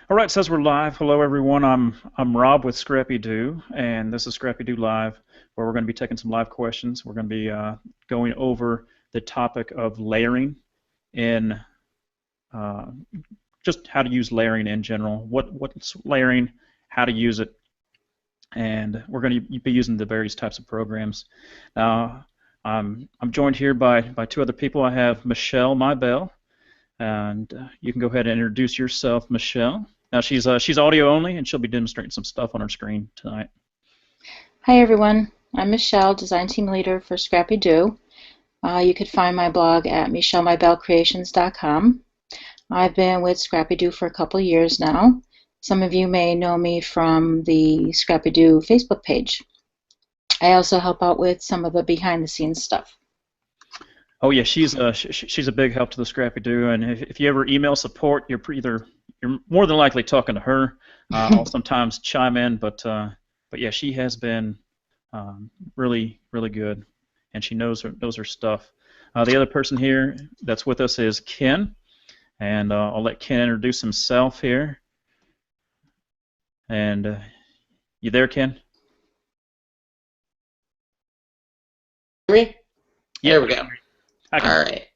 All right, it says we're live. Hello, everyone. I'm Rob with ScrappyDew, and this is ScrappyDew Live, where we're going to be taking some live questions. We're going to be going over the topic of layering in uh, just how to use layering in general. What's layering, how to use it, and we're going to be using the various types of programs. Now, I'm joined here by two other people. I have Michelle Mybell, and you can go ahead and introduce yourself, Michelle. Now she's audio only, and she'll be demonstrating some stuff on her screen tonight. Hi everyone, I'm Michelle, Design Team Leader for ScrappyDew. You could find my blog at michellemybellcreations.com. I've been with ScrappyDew for a couple of years now. Some of you may know me from the ScrappyDew Facebook page. I also help out with some of the behind-the-scenes stuff. Oh yeah, she's a big help to the ScrappyDew, and if you ever email support, you're more than likely talking to her. I'll sometimes chime in, but yeah, she has been really good, and she knows her stuff. The other person here that's with us is Ken, and I'll let Ken introduce himself here. And you there, Ken? Me? Yeah. There we go. All right.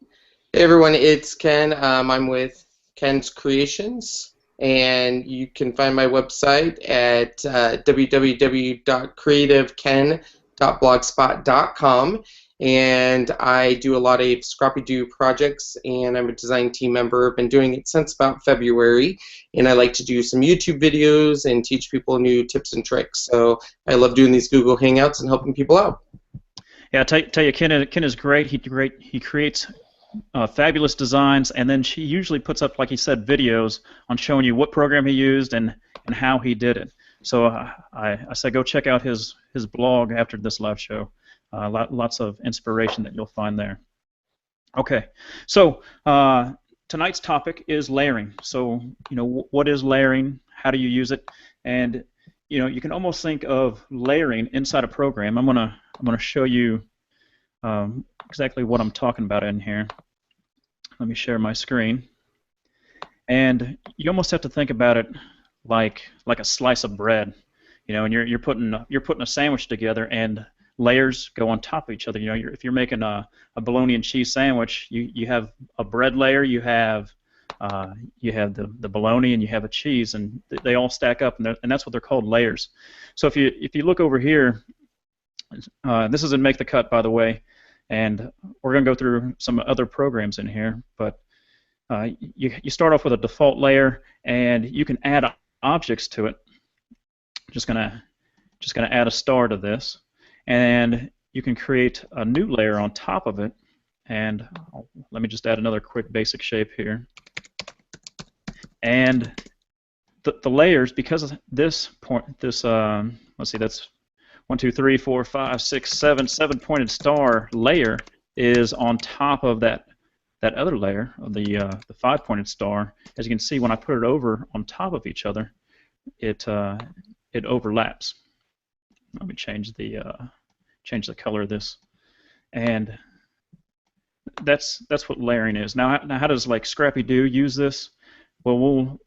Hey everyone, it's Ken. I'm with Ken's Kreations, and you can find my website at www.creativeken.blogspot.com. And I do a lot of ScrappyDew projects, and I'm a design team member. I've been doing it since about February, and I like to do some YouTube videos and teach people new tips and tricks. So I love doing these Google Hangouts and helping people out. Yeah, I tell you, Ken is great. He creates fabulous designs, and then she usually puts up, like he said, videos on showing you what program he used and how he did it. So I say go check out his blog after this live show. Lots of inspiration that you'll find there. Okay, so tonight's topic is layering. So what is layering? How do you use it? And you can almost think of layering inside a program. I'm gonna show you exactly what I'm talking about in here. Let me share my screen. And you almost have to think about it like a slice of bread, and you're putting a sandwich together, and layers go on top of each other. If you're making a bologna and cheese sandwich, you have a bread layer, you have the bologna, and you have a cheese, and they all stack up, and that's what they're called, layers. So if you look over here, this is in Make the Cut, by the way, and we're going to go through some other programs in here, but you start off with a default layer, and you can add objects to it. Just gonna add a star to this, and you can create a new layer on top of it. And let me just add another quick basic shape here. And the layers, because of let's see, that's 1, 2, 3, 4, 5, 6, 7 pointed star layer is on top of that other layer of the 5 pointed star. As you can see, when I put it over on top of each other, it overlaps. Let me change the color of this, and that's what layering is. Now how does ScrappyDew use this? Well,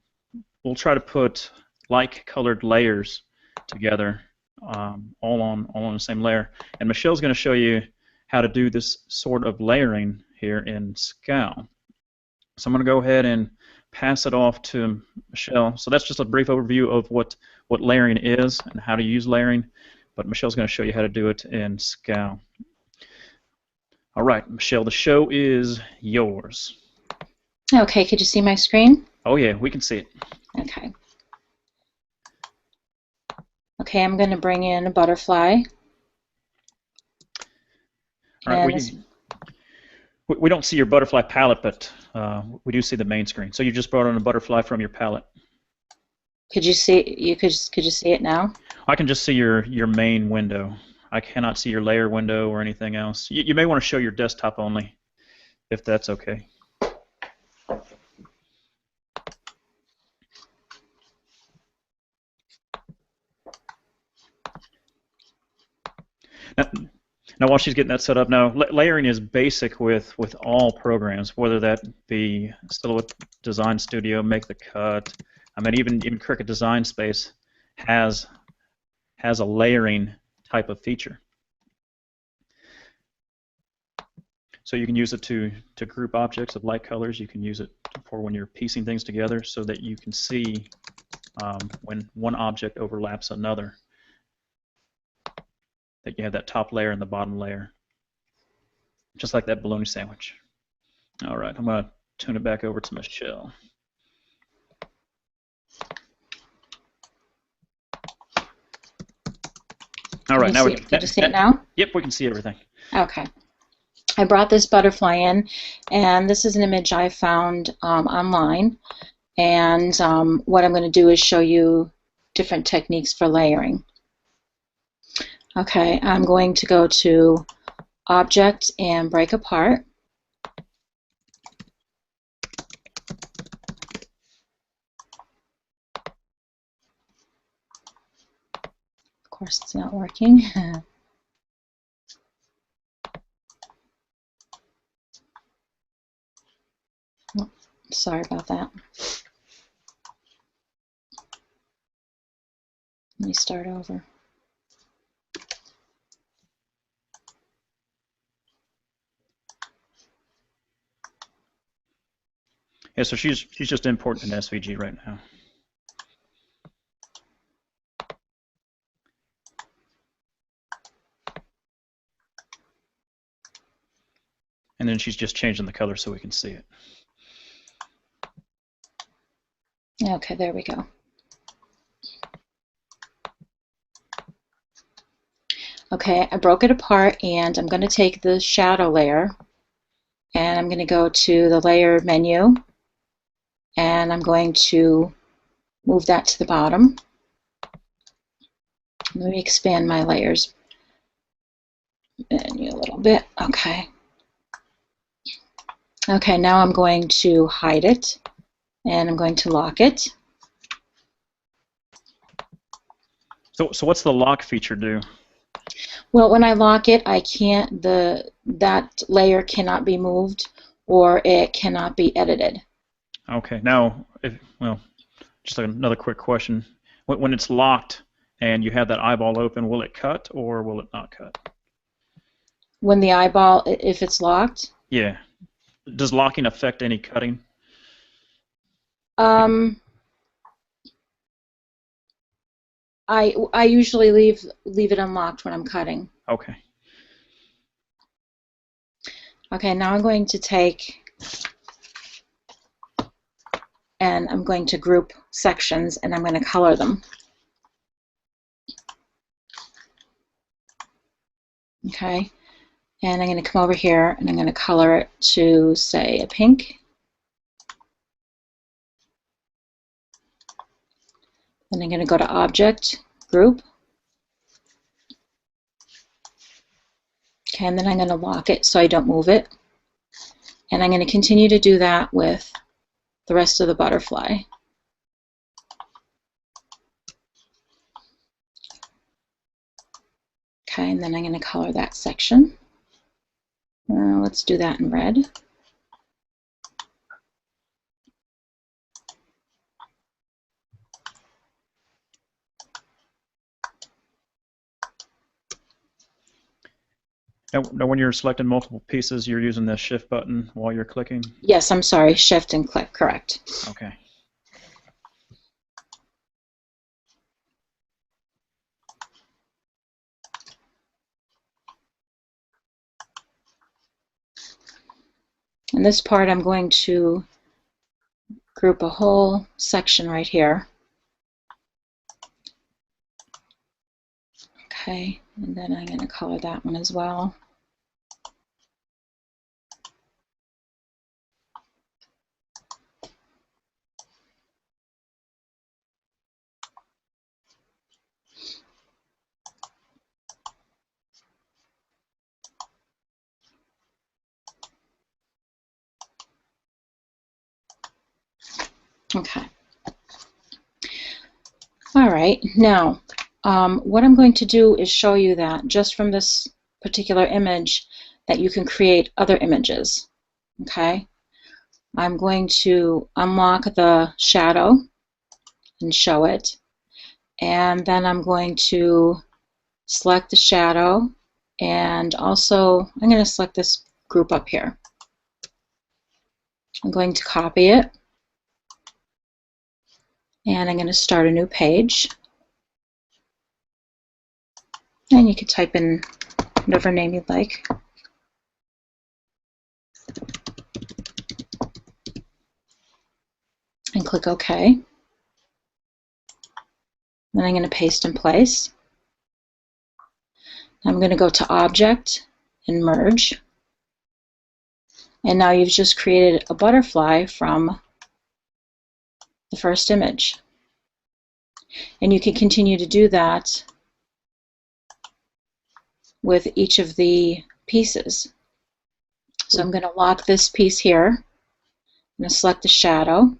we'll try to put like colored layers together, all on the same layer. And Michelle's going to show you how to do this sort of layering here in SCAL. So I'm going to go ahead and pass it off to Michelle. So that's just a brief overview of what layering is and how to use layering. But Michelle's going to show you how to do it in SCAL. All right, Michelle, the show is yours. Okay, could you see my screen? Oh yeah, we can see it. Okay. Okay, I'm going to bring in a butterfly. All right, we don't see your butterfly palette, but we do see the main screen. So you just brought in a butterfly from your palette. Could you see? Could you see it now? I can just see your main window. I cannot see your layer window or anything else. You may want to show your desktop only, if that's okay. Now while she's getting that set up, now layering is basic with all programs, whether that be Silhouette Design Studio, Make the Cut, I mean, even Cricut Design Space has a layering type of feature. So you can use it to group objects of light colors. You can use it for when you're piecing things together so that you can see when one object overlaps another, that you have that top layer and the bottom layer, just like that bologna sandwich. All right, I'm going to turn it back over to Michelle. All right, now can you see it now? Yep, we can see everything. Okay. I brought this butterfly in, and this is an image I found online. And what I'm going to do is show you different techniques for layering. Okay, I'm going to go to Object and Break Apart. Of course, it's not working. Oh, sorry about that. Let me start over. Yeah, so she's just importing an SVG right now. And then she's just changing the color so we can see it. Okay, there we go. Okay, I broke it apart, and I'm going to take the shadow layer, and I'm going to go to the layer menu, and I'm going to move that to the bottom. Let me expand my layers menu a little bit. Okay. Okay, now I'm going to hide it, and I'm going to lock it. So what's the lock feature do? Well, when I lock it, I can't, that layer cannot be moved, or it cannot be edited. Okay, now, well, just another quick question. When it's locked and you have that eyeball open, will it cut or will it not cut? When the eyeball, if it's locked? Yeah. Does locking affect any cutting? I usually leave it unlocked when I'm cutting. Okay. Okay, now I'm going to take and I'm going to group sections, and I'm going to color them. Okay, and I'm going to come over here and I'm going to color it to, say, a pink. Then I'm going to go to Object, Group. Okay, and then I'm going to lock it so I don't move it. And I'm going to continue to do that with the rest of the butterfly. Okay, and then I'm going to color that section. Let's do that in red. Now, when you're selecting multiple pieces, you're using the Shift button while you're clicking? Yes, I'm sorry, Shift and click, correct. Okay. In this part, I'm going to group a whole section right here. Okay, and then I'm going to color that one as well. Okay. All right, now what I'm going to do is show you that just from this particular image that you can create other images. Okay, I'm going to unlock the shadow, and show it. And then I'm going to select the shadow, and also I'm going to select this group up here. I'm going to copy it, and I'm going to start a new page. And you could type in whatever name you'd like. And click OK. Then I'm going to paste in place. I'm going to go to Object and Merge. And now you've just created a butterfly from the first image. And you can continue to do that with each of the pieces. So I'm going to lock this piece here. I'm going to select the shadow.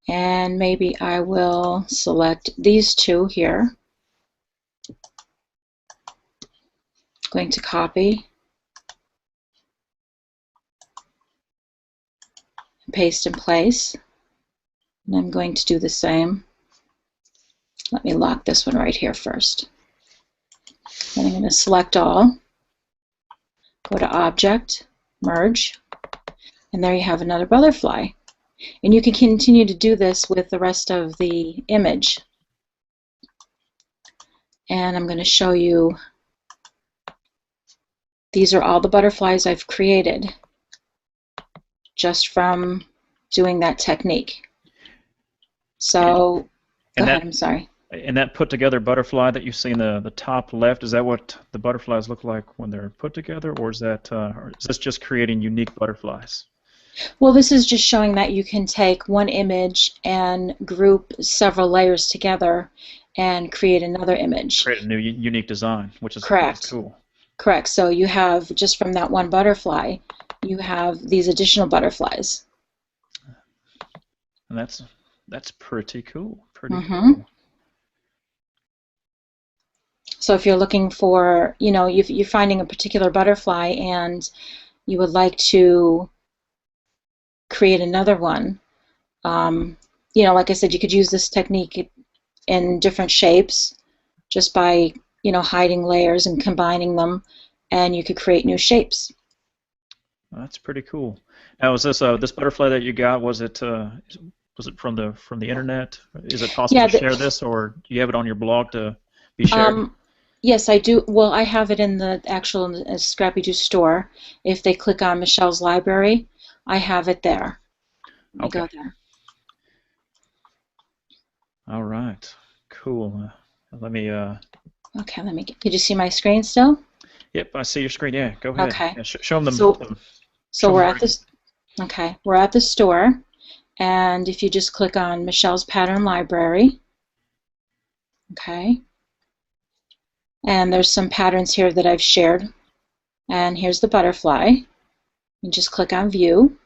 And maybe I will select these two here. Going to copy and paste in place. And I'm going to do the same. Let me lock this one right here first. Then I'm going to select all, go to Object, Merge, and there you have another butterfly. And you can continue to do this with the rest of the image. And I'm going to show you, these are all the butterflies I've created just from doing that technique. So, go ahead, I'm sorry. And that put together butterfly that you see in the top left, is that what the butterflies look like when they're put together, or is that or is this just creating unique butterflies? Well, this is just showing that you can take one image and group several layers together and create another image. Create a new unique design, which is correct. Cool. Correct. So you have, just from that one butterfly, you have these additional butterflies. And that's pretty cool. Pretty cool. So if you're looking for, you know, you're finding a particular butterfly and you would like to create another one, you know, like I said, you could use this technique in different shapes just by, you know, hiding layers and combining them, and you could create new shapes. That's pretty cool. Now, is this this butterfly that you got? Was it from the internet? Is it possible to share this, or do you have it on your blog to be shared? Yes, I do. Well, I have it in the actual ScrappyDew store. If they click on Michelle's library, I have it there. Let me go there. All right. Cool. Let me. Okay. Let me. Did you see my screen still? Yep, I see your screen. Yeah, go ahead. Okay. Yeah, show them. So we're at this. Okay, we're at the store, and if you just click on Michelle's pattern library. Okay. And there's some patterns here that I've shared. And here's the butterfly. You just click on View.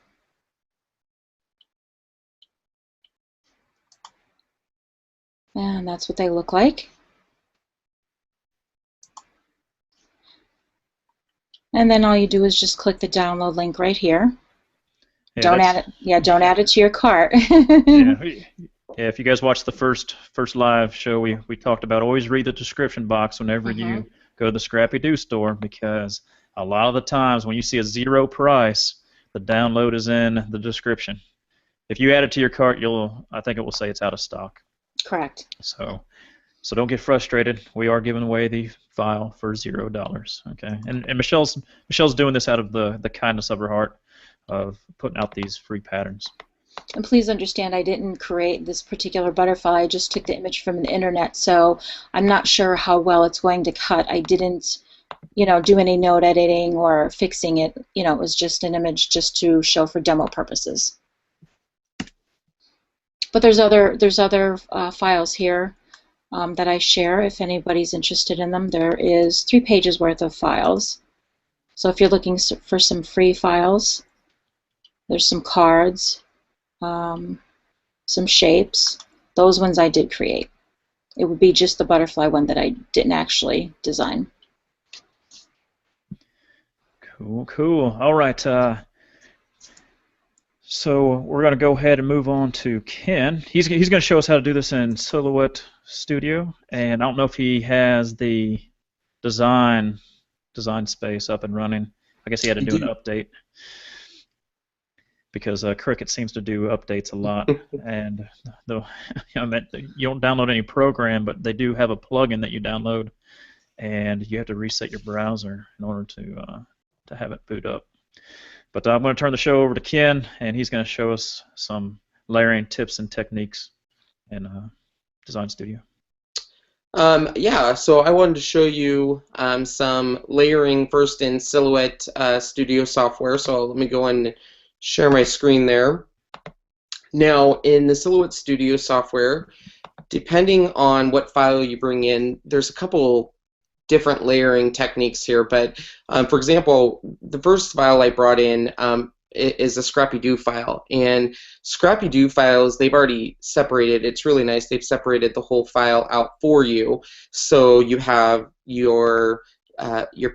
And that's what they look like. And then all you do is just click the download link right here. Yeah, don't add it. Yeah, don't add it to your cart. Yeah, if you guys watched the first live show, we talked about always read the description box whenever you go to the ScrappyDew store, because a lot of the times when you see a zero price, the download is in the description. If you add it to your cart, I think it will say it's out of stock. Correct. So don't get frustrated. We are giving away the file for $0. Okay, and Michelle's doing this out of the kindness of her heart of putting out these free patterns. And please understand, I didn't create this particular butterfly. I just took the image from the internet, so I'm not sure how well it's going to cut. I didn't, you know, do any node editing or fixing it. You know, it was just an image just to show for demo purposes. But there's other files here that I share if anybody's interested in them. There is 3 pages worth of files. So if you're looking for some free files, there's some cards. Some shapes. Those ones I did create. It would be just the butterfly one that I didn't actually design. Cool. All right. So we're going to go ahead and move on to Ken. He's going to show us how to do this in Silhouette Studio, and I don't know if he has the design space up and running. I guess he had to do an update because Cricut seems to do updates a lot, and you don't download any program, but they do have a plugin that you download, and you have to reset your browser in order to have it boot up. But I'm going to turn the show over to Ken, and he's going to show us some layering tips and techniques in Design Studio. Yeah, so I wanted to show you some layering first in Silhouette Studio software. So let me go and share my screen there. Now, in the Silhouette Studio software, depending on what file you bring in, there's a couple different layering techniques here, but for example, the first file I brought in is a ScrappyDew file, and ScrappyDew files, they've already separated. It's really nice. They've separated the whole file out for you, so you have your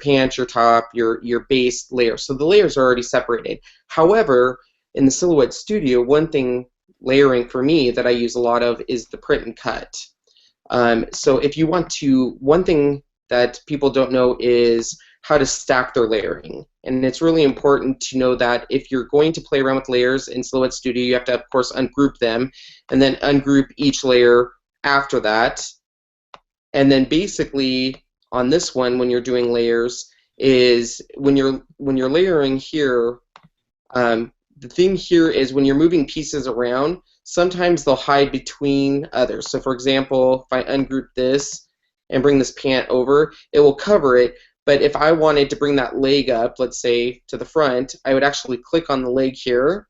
pants, your top, your base layer. So the layers are already separated. However, in the Silhouette Studio, one thing layering for me that I use a lot of is the print and cut. So if you want to, one thing that people don't know is how to stack their layering. And it's really important to know that if you're going to play around with layers in Silhouette Studio, you have to, of course, ungroup them, and then ungroup each layer after that. And then basically, on this one, when you're doing layers, is when you're layering here, the thing here is when you're moving pieces around, sometimes they'll hide between others. So for example, if I ungroup this, and bring this pant over, it will cover it. But if I wanted to bring that leg up, let's say to the front, I would actually click on the leg here.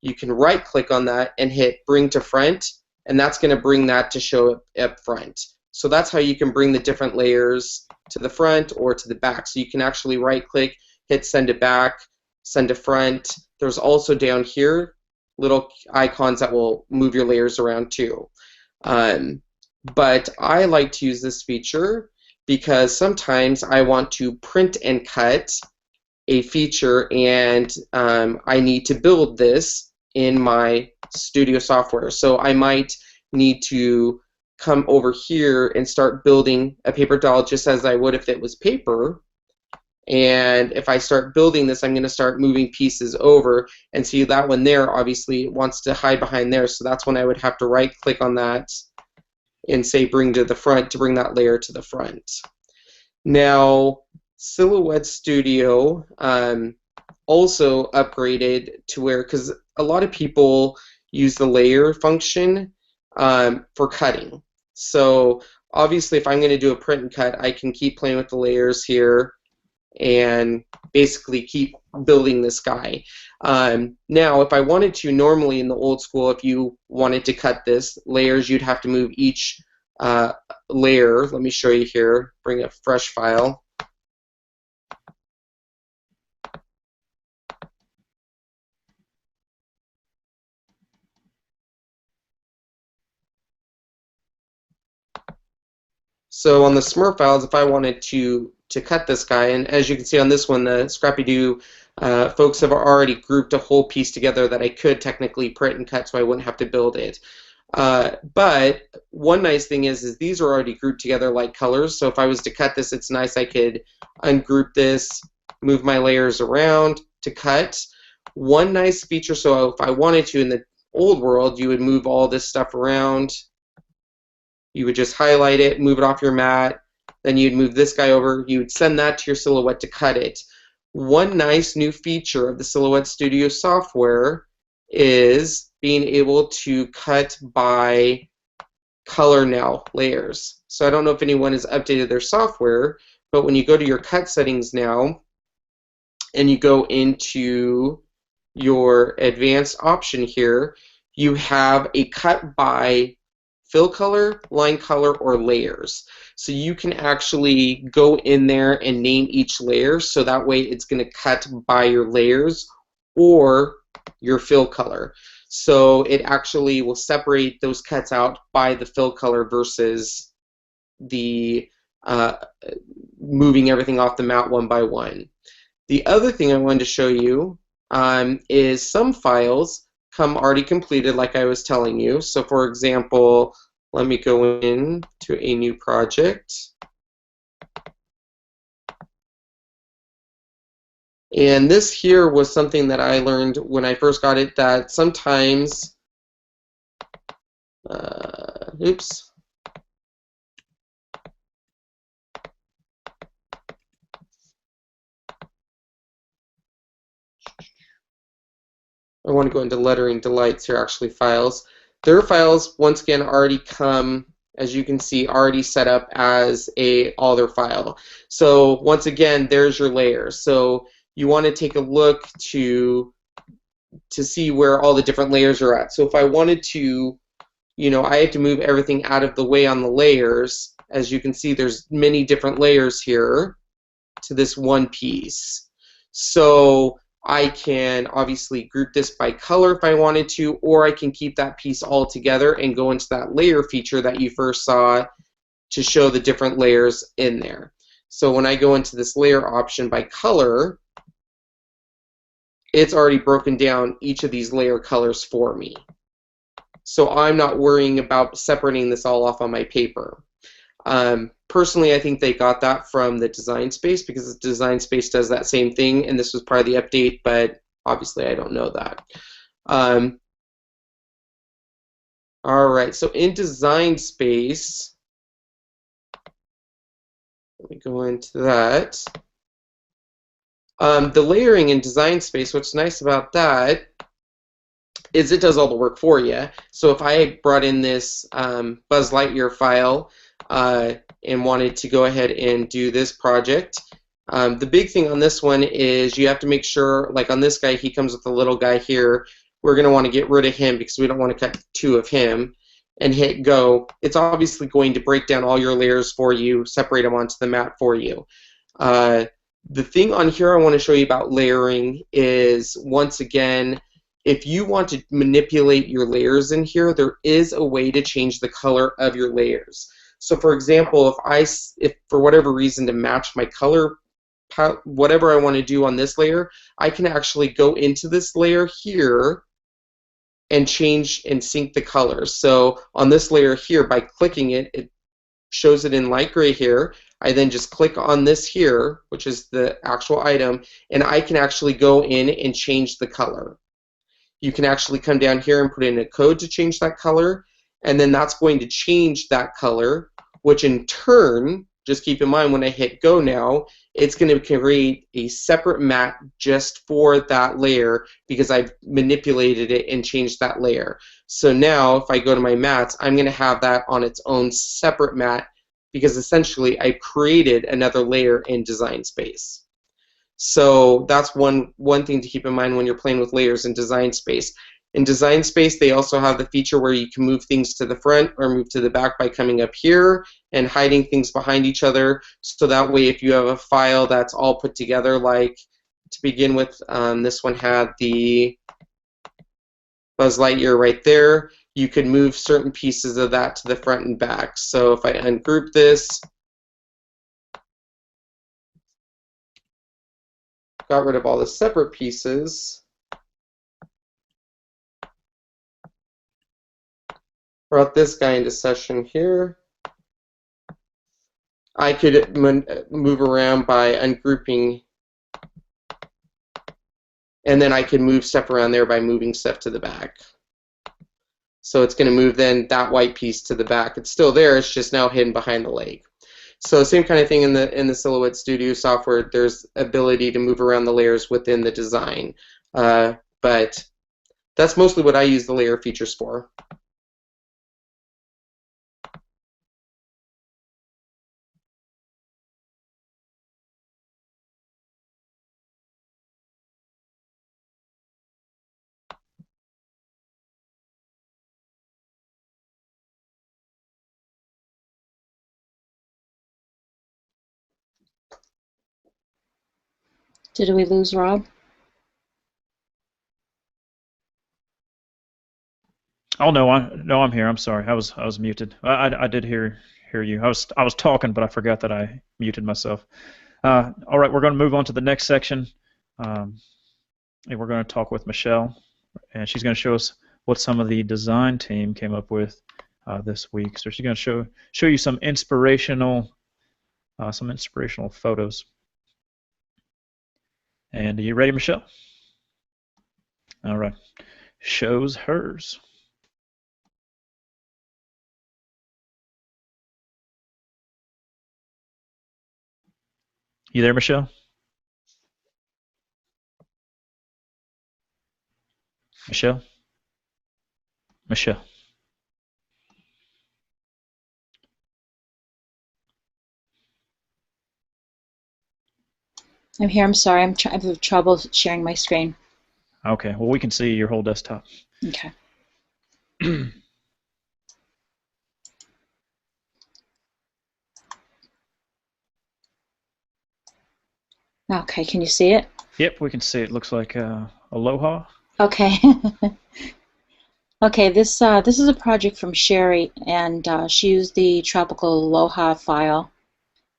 You can right click on that and hit bring to front, and that's going to bring that to show up front. So that's how you can bring the different layers to the front or to the back. So you can actually right click, hit send to back, send to front. There's also down here little icons that will move your layers around too. But I like to use this feature because sometimes I want to print and cut a feature, and I need to build this in my Studio software. So I might need to come over here and start building a paper doll just as I would if it was paper. And if I start building this, I'm going to start moving pieces over. And see that one there, obviously, it wants to hide behind there. So that's when I would have to right click on that and say bring to the front to bring that layer to the front. Now, Silhouette Studio also upgraded to where, because a lot of people use the layer function for cutting. So obviously if I'm going to do a print and cut, I can keep playing with the layers here and basically keep building this guy. Now, if I wanted to, normally in the old school, if you wanted to cut this layers, you'd have to move each layer. Let me show you here. Bring a fresh file. So on the Smurf files, if I wanted to cut this guy, and as you can see on this one, the ScrappyDew folks have already grouped a whole piece together that I could technically print and cut so I wouldn't have to build it. But one nice thing is these are already grouped together like colors, so if I was to cut this, it's nice I could ungroup this, move my layers around to cut. One nice feature, so if I wanted to in the old world, you would move all this stuff around. You would just highlight it, move it off your mat, then you'd move this guy over, you would send that to your Silhouette to cut it. One nice new feature of the Silhouette Studio software is being able to cut by color now, layers. So I don't know if anyone has updated their software, but when you go to your cut settings now, and you go into your advanced option here, you have a cut by fill color, line color, or layers. So you can actually go in there and name each layer, so that way it's going to cut by your layers or your fill color. So it actually will separate those cuts out by the fill color versus the moving everything off the mat one by one. The other thing I wanted to show you is some files come already completed, like I was telling you. So for example, let me go in to a new project. And this here was something that I learned when I first got it, that sometimes, oops. I want to go into lettering delights here, actually files. Their files, once again, already come, as you can see, already set up as a other file. So once again, there's your layers. So you want to take a look to see where all the different layers are at. So if I wanted to, I have to move everything out of the way on the layers. As you can see, there's many different layers here to this one piece. So I can obviously group this by color if I wanted to, or I can keep that piece all together and go into that layer feature that you first saw to show the different layers in there. So when I go into this layer option by color, it's already broken down each of these layer colors for me. So I'm not worrying about separating this all off on my paper. Personally, I think they got that from the design space, because the design space does that same thing, and this was part of the update, but obviously I don't know that. Alright, so in design space, let me go into that. The layering in design space, what's nice about that is it does all the work for you. So if I brought in this Buzz Lightyear file and wanted to go ahead and do this project, the big thing on this one is you have to make sure, like on this guy, he comes with a little guy here. We're going to want to get rid of him because we don't want to cut two of him, and hit go. It's obviously going to break down all your layers for you, separate them onto the mat for you. The thing on here I want to show you about layering is, once again, if you want to manipulate your layers in here, there is a way to change the color of your layers. So for example, if for whatever reason to match my color, whatever I want to do on this layer, I can actually go into this layer here and change and sync the colors. So on this layer here, by clicking it, it shows it in light gray here. I then just click on this here, which is the actual item, and I can actually go in and change the color. You can actually come down here and put in a code to change that color, and then that's going to change that color, which in turn, just keep in mind when I hit go now, it's going to create a separate mat just for that layer because I've manipulated it and changed that layer. So now if I go to my mats, I'm going to have that on its own separate mat because essentially I created another layer in design space. So that's one thing to keep in mind when you're playing with layers in design space. In design space, they also have the feature where you can move things to the front or move to the back by coming up here and hiding things behind each other. So that way, if you have a file that's all put together, like to begin with, this one had the Buzz Lightyear right there, you could move certain pieces of that to the front and back. So if I ungroup this, got rid of all the separate pieces, brought this guy into session here, I could move around by ungrouping, and then I could move stuff around there by moving stuff to the back. So it's going to move then that white piece to the back. It's still there, it's just now hidden behind the leg. So same kind of thing in the Silhouette Studio software. There's ability to move around the layers within the design. But that's mostly what I use the layer features for. Did we lose Rob? Oh no, I'm here. I'm sorry. I was muted. I did hear you. I was talking, but I forgot that I muted myself. All right, we're going to move on to the next section. and we're going to talk with Michelle, and she's going to show us what some of the design team came up with this week. So she's going to show you some inspirational photos. And are you ready, Michelle? All right. Shows hers. You there, Michelle? Michelle? Michelle? I'm here. I'm sorry. I'm having trouble sharing my screen. Okay. Well, we can see your whole desktop. Okay. Okay. Can you see it? Yep, we can see it. Looks like Aloha. Okay. Okay. This is a project from Sherry, and she used the Tropical Aloha file,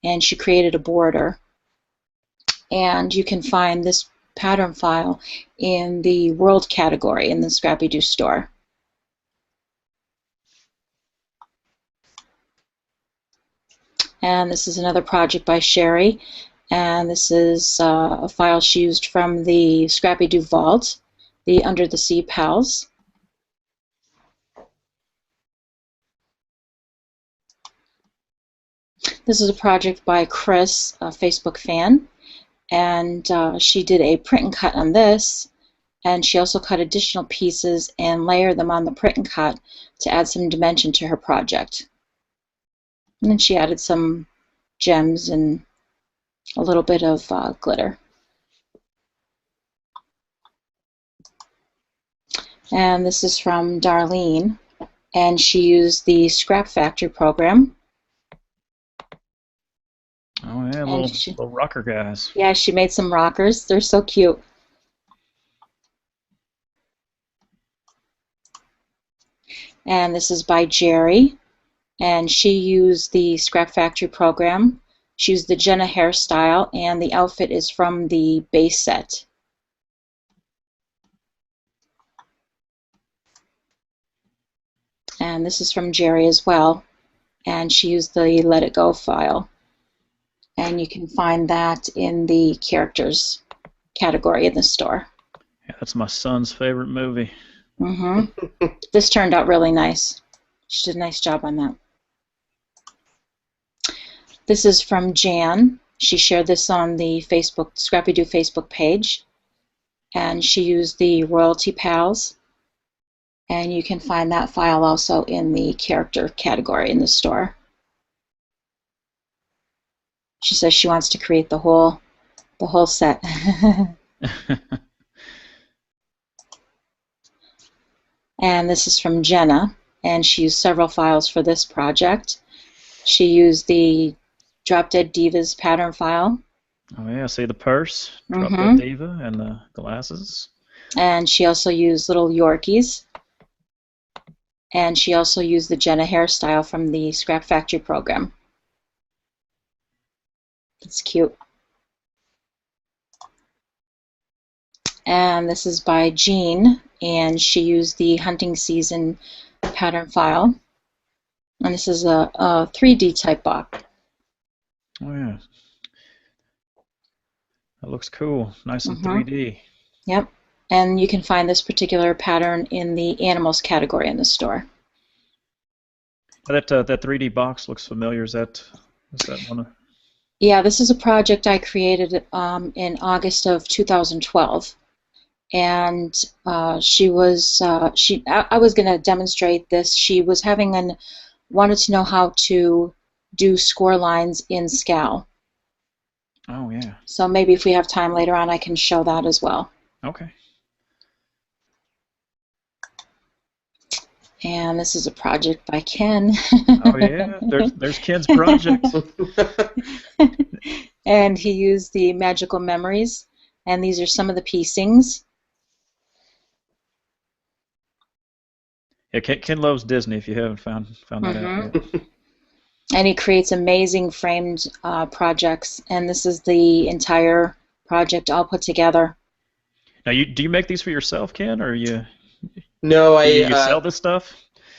and she created a border. And you can find this pattern file in the World category in the ScrappyDew store. And this is another project by Sherry, and this is a file she used from the ScrappyDew vault, the Under the Sea Pals. This is a project by Chris, a Facebook fan, and she did a print and cut on this, and she also cut additional pieces and layered them on the print and cut to add some dimension to her project. And then she added some gems and a little bit of glitter. And this is from Darlene, and she used the Scrap Factory program. Oh yeah, little rocker guys. Yeah, she made some rockers. They're so cute. And this is by Jerry, and she used the Scrap Factory program. She used the Jenna hairstyle, and the outfit is from the base set. And this is from Jerry as well, and she used the Let It Go file. And you can find that in the characters category in the store. Yeah, that's my son's favorite movie. Mm-hmm. This turned out really nice. She did a nice job on that. This is from Jan. She shared this on the ScrappyDew Facebook page, and she used the Royalty Pals. And you can find that file also in the character category in the store. She says she wants to create the whole set. And this is from Jenna, and she used several files for this project. She used the Drop Dead Divas pattern file. Oh yeah, see the purse, Drop Dead Diva, and the glasses. And she also used little Yorkies. And she also used the Jenna hairstyle from the Scrap Factory program. It's cute. And this is by Jean, and she used the Hunting Season pattern file. And this is a 3D type box. Oh yeah. That looks cool. Nice and 3D. Yep. And you can find this particular pattern in the animals category in the store. That 3D box looks familiar. Is that one? Yeah, this is a project I created in August of 2012, and I was going to demonstrate this. She was wanted to know how to do score lines in SCAL. Oh yeah. So maybe if we have time later on, I can show that as well. Okay. And this is a project by Ken. Oh yeah, there's Ken's project. And he used the Magical Memories, and these are some of the piecings. Yeah, Ken loves Disney. If you haven't found that out yet. And he creates amazing framed projects, and this is the entire project all put together. Now, do you make these for yourself, Ken, or No, you sell this stuff?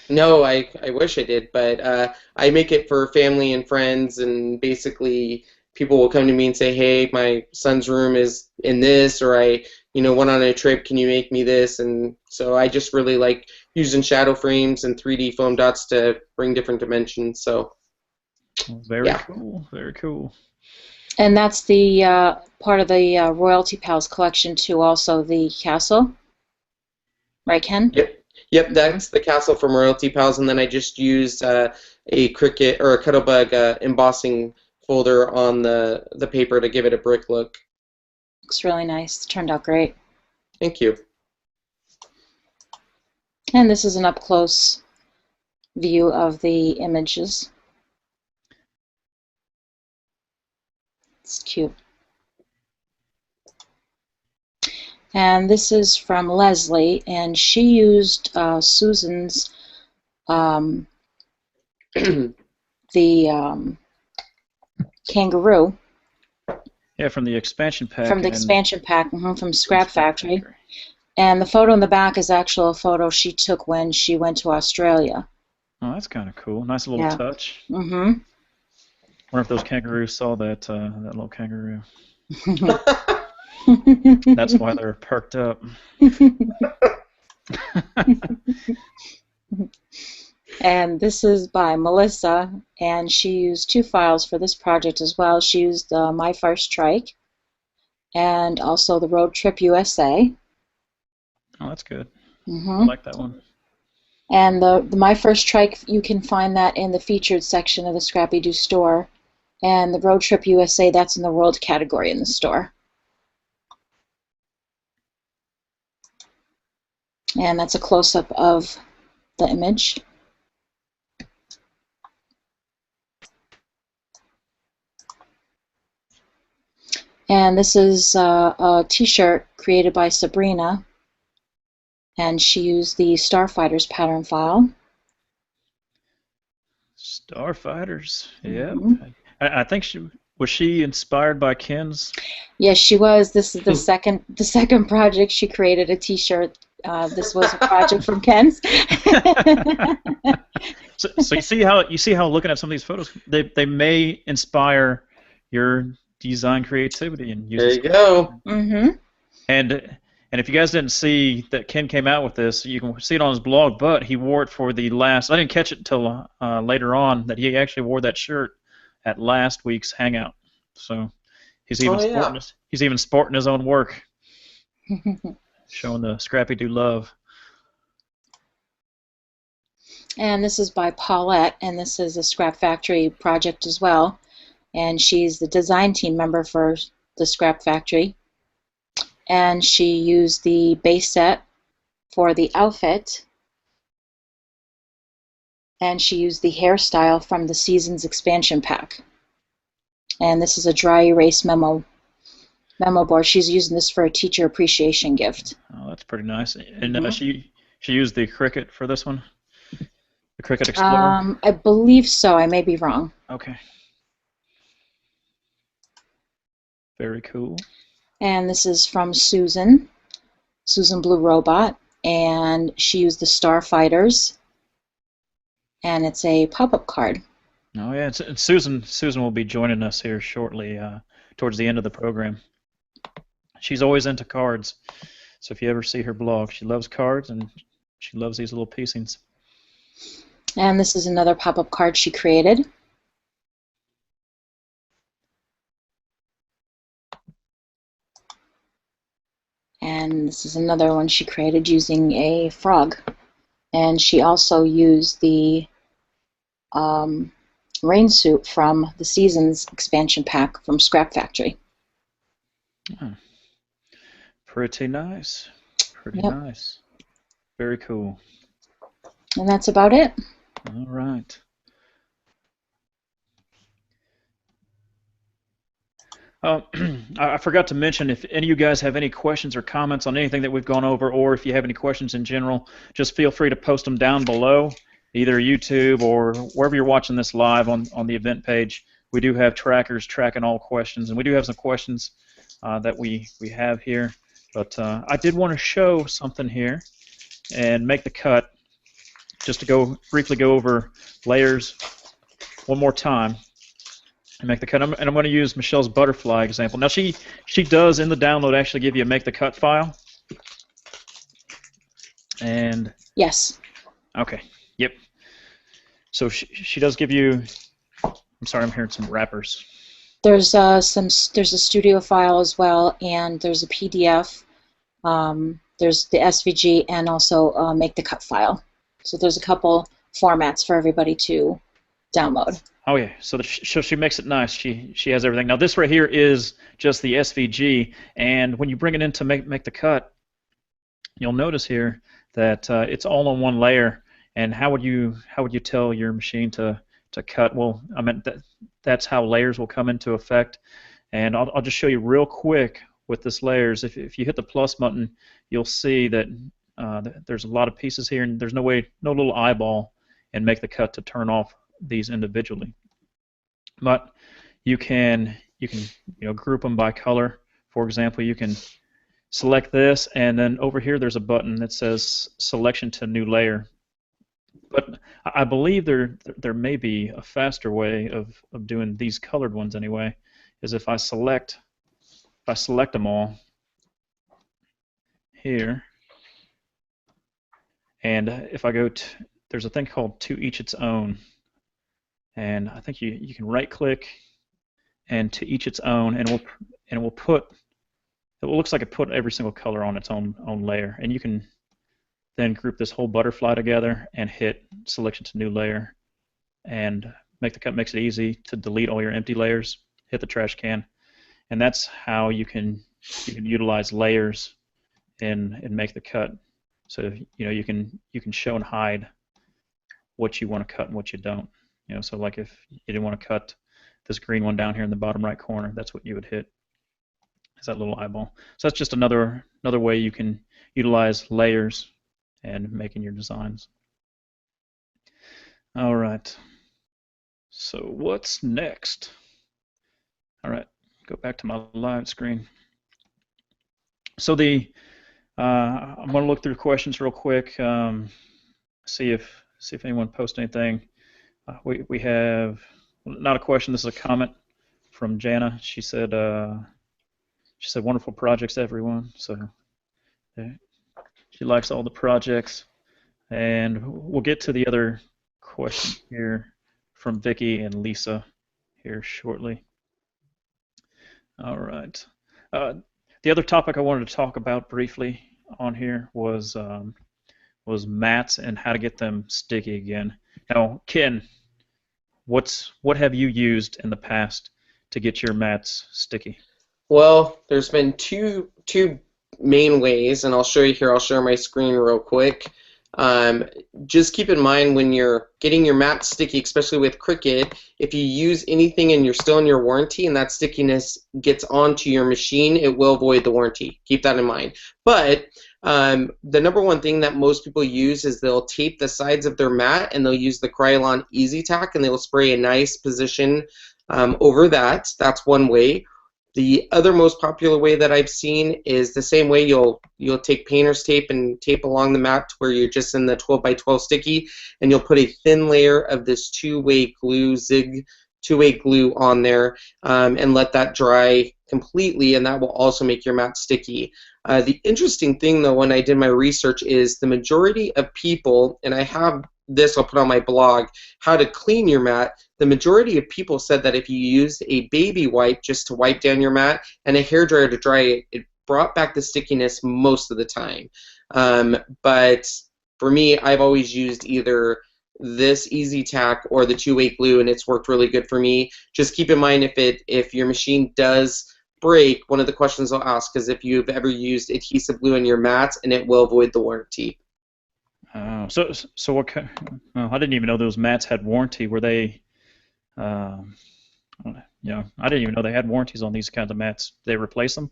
No, I wish I did, but I make it for family and friends, and basically people will come to me and say, "Hey, my son's room is in this," or went on a trip. Can you make me this? And so I just really like using shadow frames and 3D foam dots to bring different dimensions. So Very cool. Very cool. And that's the part of the Royalty Pals collection too. Also the castle, right, Ken? Yep, that's the castle from Royalty Pals, and then I just used a Cricut or a Cuttlebug embossing folder on the paper to give it a brick look. Looks really nice. It turned out great. Thank you. And this is an up-close view of the images. It's cute. And this is from Leslie, and she used Susan's the kangaroo. Yeah, from the expansion pack. From the expansion pack, from Scrap Factory. And the photo in the back is actually a photo she took when she went to Australia. Oh, that's kind of cool. Nice little touch. Mm-hmm. Wonder if those kangaroos saw that little kangaroo. That's why they're perked up. And this is by Melissa, and she used 2 files for this project as well. She used My First Trike and also the Road Trip USA. Oh, that's good. Mm-hmm. I like that one. And the My First Trike, you can find that in the featured section of the ScrappyDew store. And the Road Trip USA, that's in the World category in the store. And that's a close-up of the image. And this is a t-shirt created by Sabrina, and she used the Starfighters pattern file. Starfighters, yeah. Mm-hmm. I think she inspired by Ken's? Yes, she was. This is the second project she created a t-shirt. This was a project from Ken's. So you see how looking at some of these photos, they may inspire your design creativity and there you go. Mm-hmm. And if you guys didn't see that Ken came out with this, you can see it on his blog. But he wore it for the last. I didn't catch it until later on that he actually wore that shirt at last week's hangout. So he's even sporting his own work, showing the ScrappyDew love. And this is by Paulette, and this is a Scrap Factory project as well. And she's the design team member for the Scrap Factory. And she used the base set for the outfit. And she used the hairstyle from the Seasons expansion pack. And this is a dry erase memo board. She's using this for a teacher appreciation gift. Oh, that's pretty nice. And she used the Cricut for this one? The Cricut Explorer? I believe so. I may be wrong. Okay. Very cool. And this is from Susan Blue Robot, and she used the Starfighters, and it's a pop-up card. Oh yeah, and Susan will be joining us here shortly, towards the end of the program. She's always into cards, so if you ever see her blog, she loves cards and she loves these little piecings. And this is another pop-up card she created. And this is another one she created using a frog. And she also used the rain suit from the Seasons expansion pack from Scrap Factory. Oh. Pretty nice. Pretty nice. Very cool. And that's about it. All right. I forgot to mention, if any of you guys have any questions or comments on anything that we've gone over, or if you have any questions in general, just feel free to post them down below, either YouTube or wherever you're watching this live on the event page. We do have trackers tracking all questions, and we do have some questions that we have here. But I did want to show something here and make the cut, just to briefly go over layers one more time and make the cut. And I'm going to use Michelle's butterfly example. Now she does in the download actually give you a make the cut file. And Yes. okay, yep. So she does give you. I'm sorry, I'm hearing some rappers. There's there's a studio file as well, and there's a PDF. There's the SVG and also make the cut file. So there's a couple formats for everybody to download. Oh yeah, so she makes it nice. She has everything. Now this right here is just the SVG, and when you bring it in to make the cut, you'll notice here that it's all on one layer. And how would you tell your machine to cut? Well, I meant that's how layers will come into effect. And I'll just show you real quick with this layers. If you hit the plus button, you'll see that there's a lot of pieces here, and there's no little eyeball and make the cut to turn off these individually. But you can group them by color. For example, you can select this, and then over here there's a button that says selection to new layer. But I believe there may be a faster way of doing these colored ones anyway, is if I select them all here, and if I go to, there's a thing called to each its own, and I think you can right click and to each its own, and it looks like it put every single color on its own layer, and you can then group this whole butterfly together and hit selection to new layer, and make the cut. Makes it easy to delete all your empty layers, hit the trash can, and that's how you can utilize layers and make the cut. So you can show and hide what you want to cut and what you don't. So like if you didn't want to cut this green one down here in the bottom right corner, that's what you would hit, is that little eyeball. So that's just another way you can utilize layers and making your designs. All right. So what's next? All right, go back to my live screen. So I'm going to look through questions real quick. See if anyone posts anything. We have not a question. This is a comment from Jana. She said wonderful projects, everyone. So she likes all the projects, and we'll get to the other question here from Vicky and Lisa here shortly. All right. The other topic I wanted to talk about briefly on here was mats and how to get them sticky again. Now, Ken, what have you used in the past to get your mats sticky? Well, there's been two main ways, and I'll show you here. I'll share my screen real quick. Just keep in mind when you're getting your mat sticky, especially with Cricut, if you use anything and you're still in your warranty and that stickiness gets onto your machine, it will void the warranty. Keep that in mind. But the number one thing that most people use is they'll tape the sides of their mat, and they'll use the Krylon Easy Tack, and they'll spray a nice position over that. That's one way. The other most popular way that I've seen is the same way. You'll take painter's tape and tape along the mat to where you're just in the 12 by 12 sticky, and you'll put a thin layer of this two-way glue, zig two-way glue on there, and let that dry completely, and that will also make your mat sticky. The interesting thing, though, when I did my research is the majority of people, and I have this, I'll put on my blog, how to clean your mat. The majority of people said that if you used a baby wipe just to wipe down your mat and a hairdryer to dry it, it brought back the stickiness most of the time. But for me, I've always used either this Easy Tack or the two-way glue, and it's worked really good for me. Just keep in mind if your machine does break, one of the questions I'll ask is if you've ever used adhesive glue in your mats, and it will void the warranty. So what? I didn't even know those mats had warranty. Were they? I didn't even know they had warranties on these kinds of mats. Did they replace them?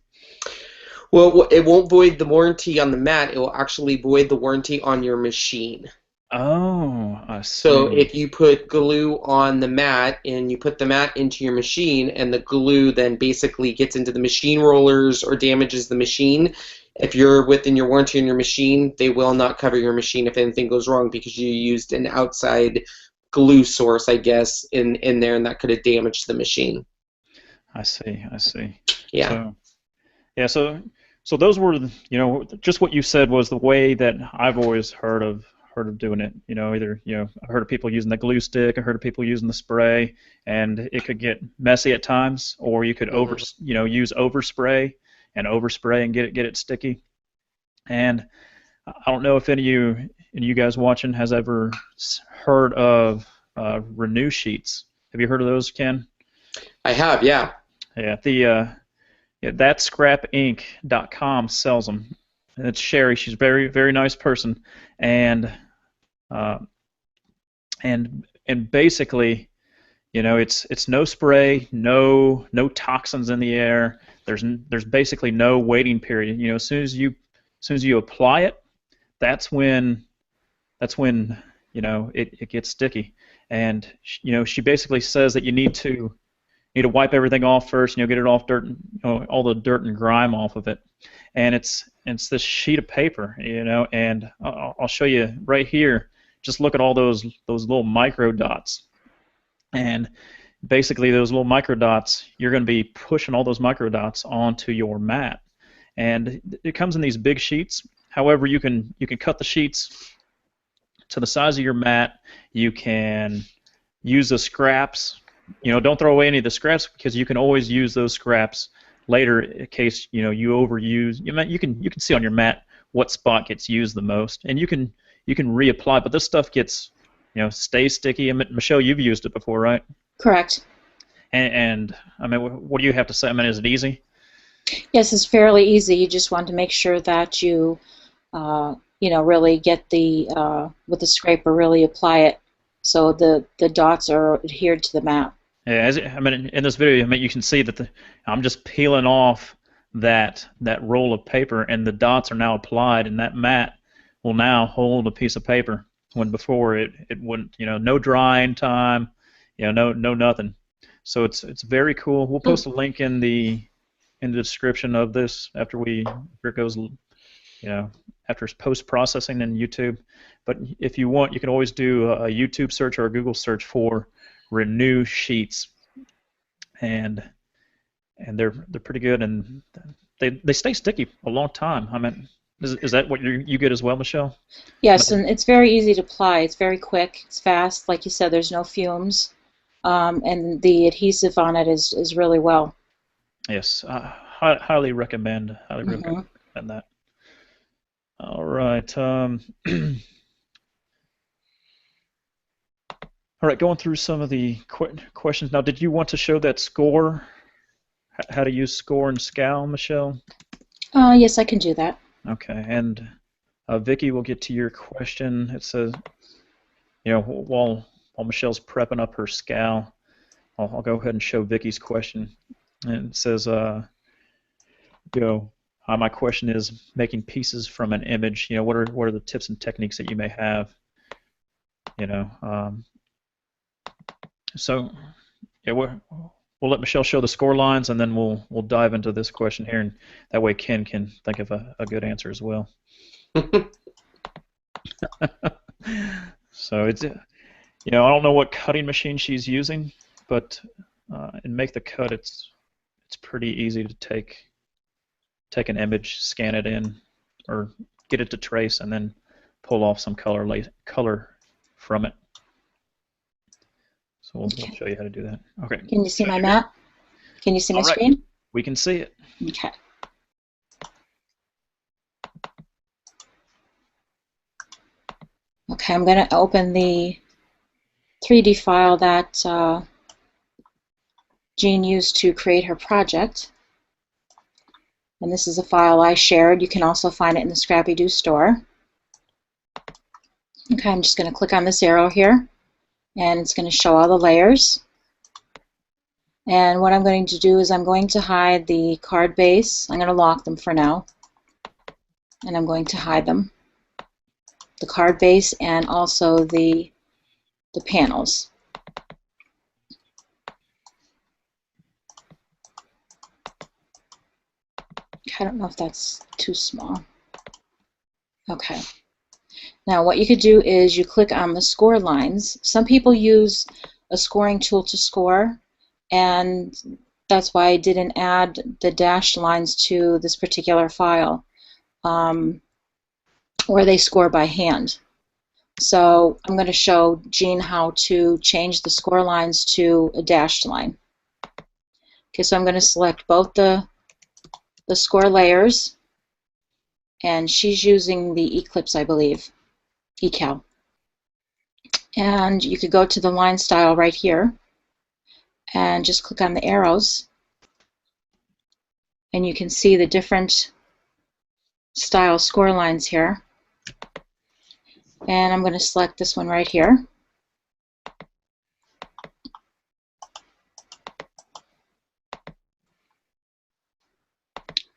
Well, it won't void the warranty on the mat. It will actually void the warranty on your machine. Oh, I see. So if you put glue on the mat and you put the mat into your machine, and the glue then basically gets into the machine rollers or damages the machine, If you're within your warranty on your machine, they will not cover your machine if anything goes wrong because you used an outside glue source, I guess, in there, and that could have damaged the machine. I see. I see. Yeah. So, yeah. So those were, just what you said was the way that I've always heard of doing it. Either I heard of people using the glue stick, I heard of people using the spray, and it could get messy at times, or you could use overspray and get it sticky. And I don't know if any of you guys watching has ever heard of Renew sheets. Have you heard of those, Ken? I have, yeah. Yeah, that ScrappInc.com sells them. And it's Sherry. She's a very, very nice person, and basically, it's no spray, no toxins in the air. There's basically no waiting period. As soon as you apply it, that's when it gets sticky. And she basically says that you need to wipe everything off first. Get it off all the dirt and grime off of it. And it's this sheet of paper, and I'll show you right here. Just look at all those little micro dots. And basically those little micro dots, you're going to be pushing all those micro dots onto your mat. And it comes in these big sheets. However, you can cut the sheets to the size of your mat. You can use the scraps. Don't throw away any of the scraps, because you can always use those scraps later in case you overuse. You can see on your mat what spot gets used the most, and you can reapply. But this stuff gets stays sticky. Michelle, you've used it before, right? Correct. And I mean, what do you have to say? I mean, is it easy? Yes, it's fairly easy. You just want to make sure that you really get with the scraper, really apply it so the dots are adhered to the mat. Yeah, in this video, you can see that I'm just peeling off that roll of paper, and the dots are now applied, and that mat will now hold a piece of paper, when before it wouldn't. No drying time, no nothing. So it's very cool. We'll post a link in the description of this after it goes, after it's post-processing in YouTube. But if you want, you can always do a YouTube search or a Google search for Renew sheets, and they're pretty good, and they stay sticky a long time. I mean, is that what you get as well, Michelle? Yes, and it's very easy to apply. It's very quick. It's fast. Like you said, there's no fumes, and the adhesive on it is really well. Yes, highly recommend. Recommend that. All right. All right, going through some of the questions now. Did you want to show that score? How to use score and SCAL, Michelle? Yes, I can do that. Okay, and Vicki, we'll get to your question. It says, while Michelle's prepping up her SCAL, I'll go ahead and show Vicki's question. And it says, my question is making pieces from an image. What are the tips and techniques that you may have? So, yeah, we'll let Michelle show the score lines, and then we'll dive into this question here, and that way Ken can think of a good answer as well. So it's, I don't know what cutting machine she's using, but in Make the Cut, it's pretty easy to take an image, scan it in, or get it to trace, and then pull off some color from it. So we'll show you how to do that. Okay. Can you see my map? Can you see my screen? We can see it. Okay. Okay, I'm going to open the 3D file that Jean used to create her project. And this is a file I shared. You can also find it in the ScrappyDew store. Okay, I'm just going to click on this arrow here, and it's going to show all the layers. And what I'm going to do is I'm going to hide the card base. I'm going to lock them for now. And I'm going to hide them. The card base and also the panels. Okay. I don't know if that's too small. Okay. Now what you could do is you click on the score lines. Some people use a scoring tool to score, and that's why I didn't add the dashed lines to this particular file, where they score by hand. So I'm going to show Jean how to change the score lines to a dashed line. Okay, so I'm going to select both the score layers, and she's using the Eclipse, I believe, ECAL. And you could go to the line style right here and just click on the arrows, and you can see the different style score lines here. And I'm going to select this one right here.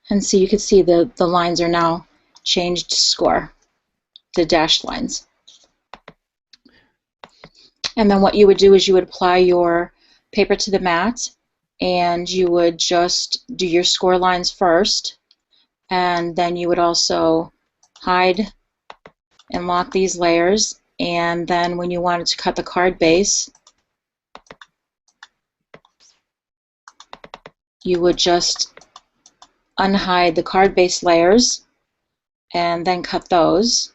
And so you can see the lines are now changed to score, the dashed lines. And then what you would do is you would apply your paper to the mat, and you would just do your score lines first, and then you would also hide and lock these layers, and then when you wanted to cut the card base, you would just unhide the card base layers and then cut those,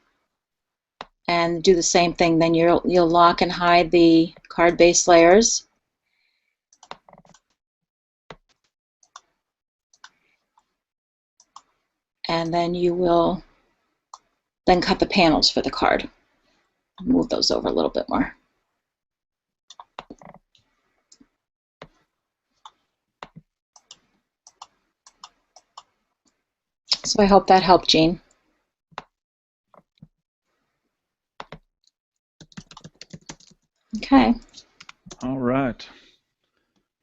and do the same thing. Then you'll lock and hide the card base layers, and then you will then cut the panels for the card. Move those over a little bit more. So I hope that helped, Jean. Okay. All right.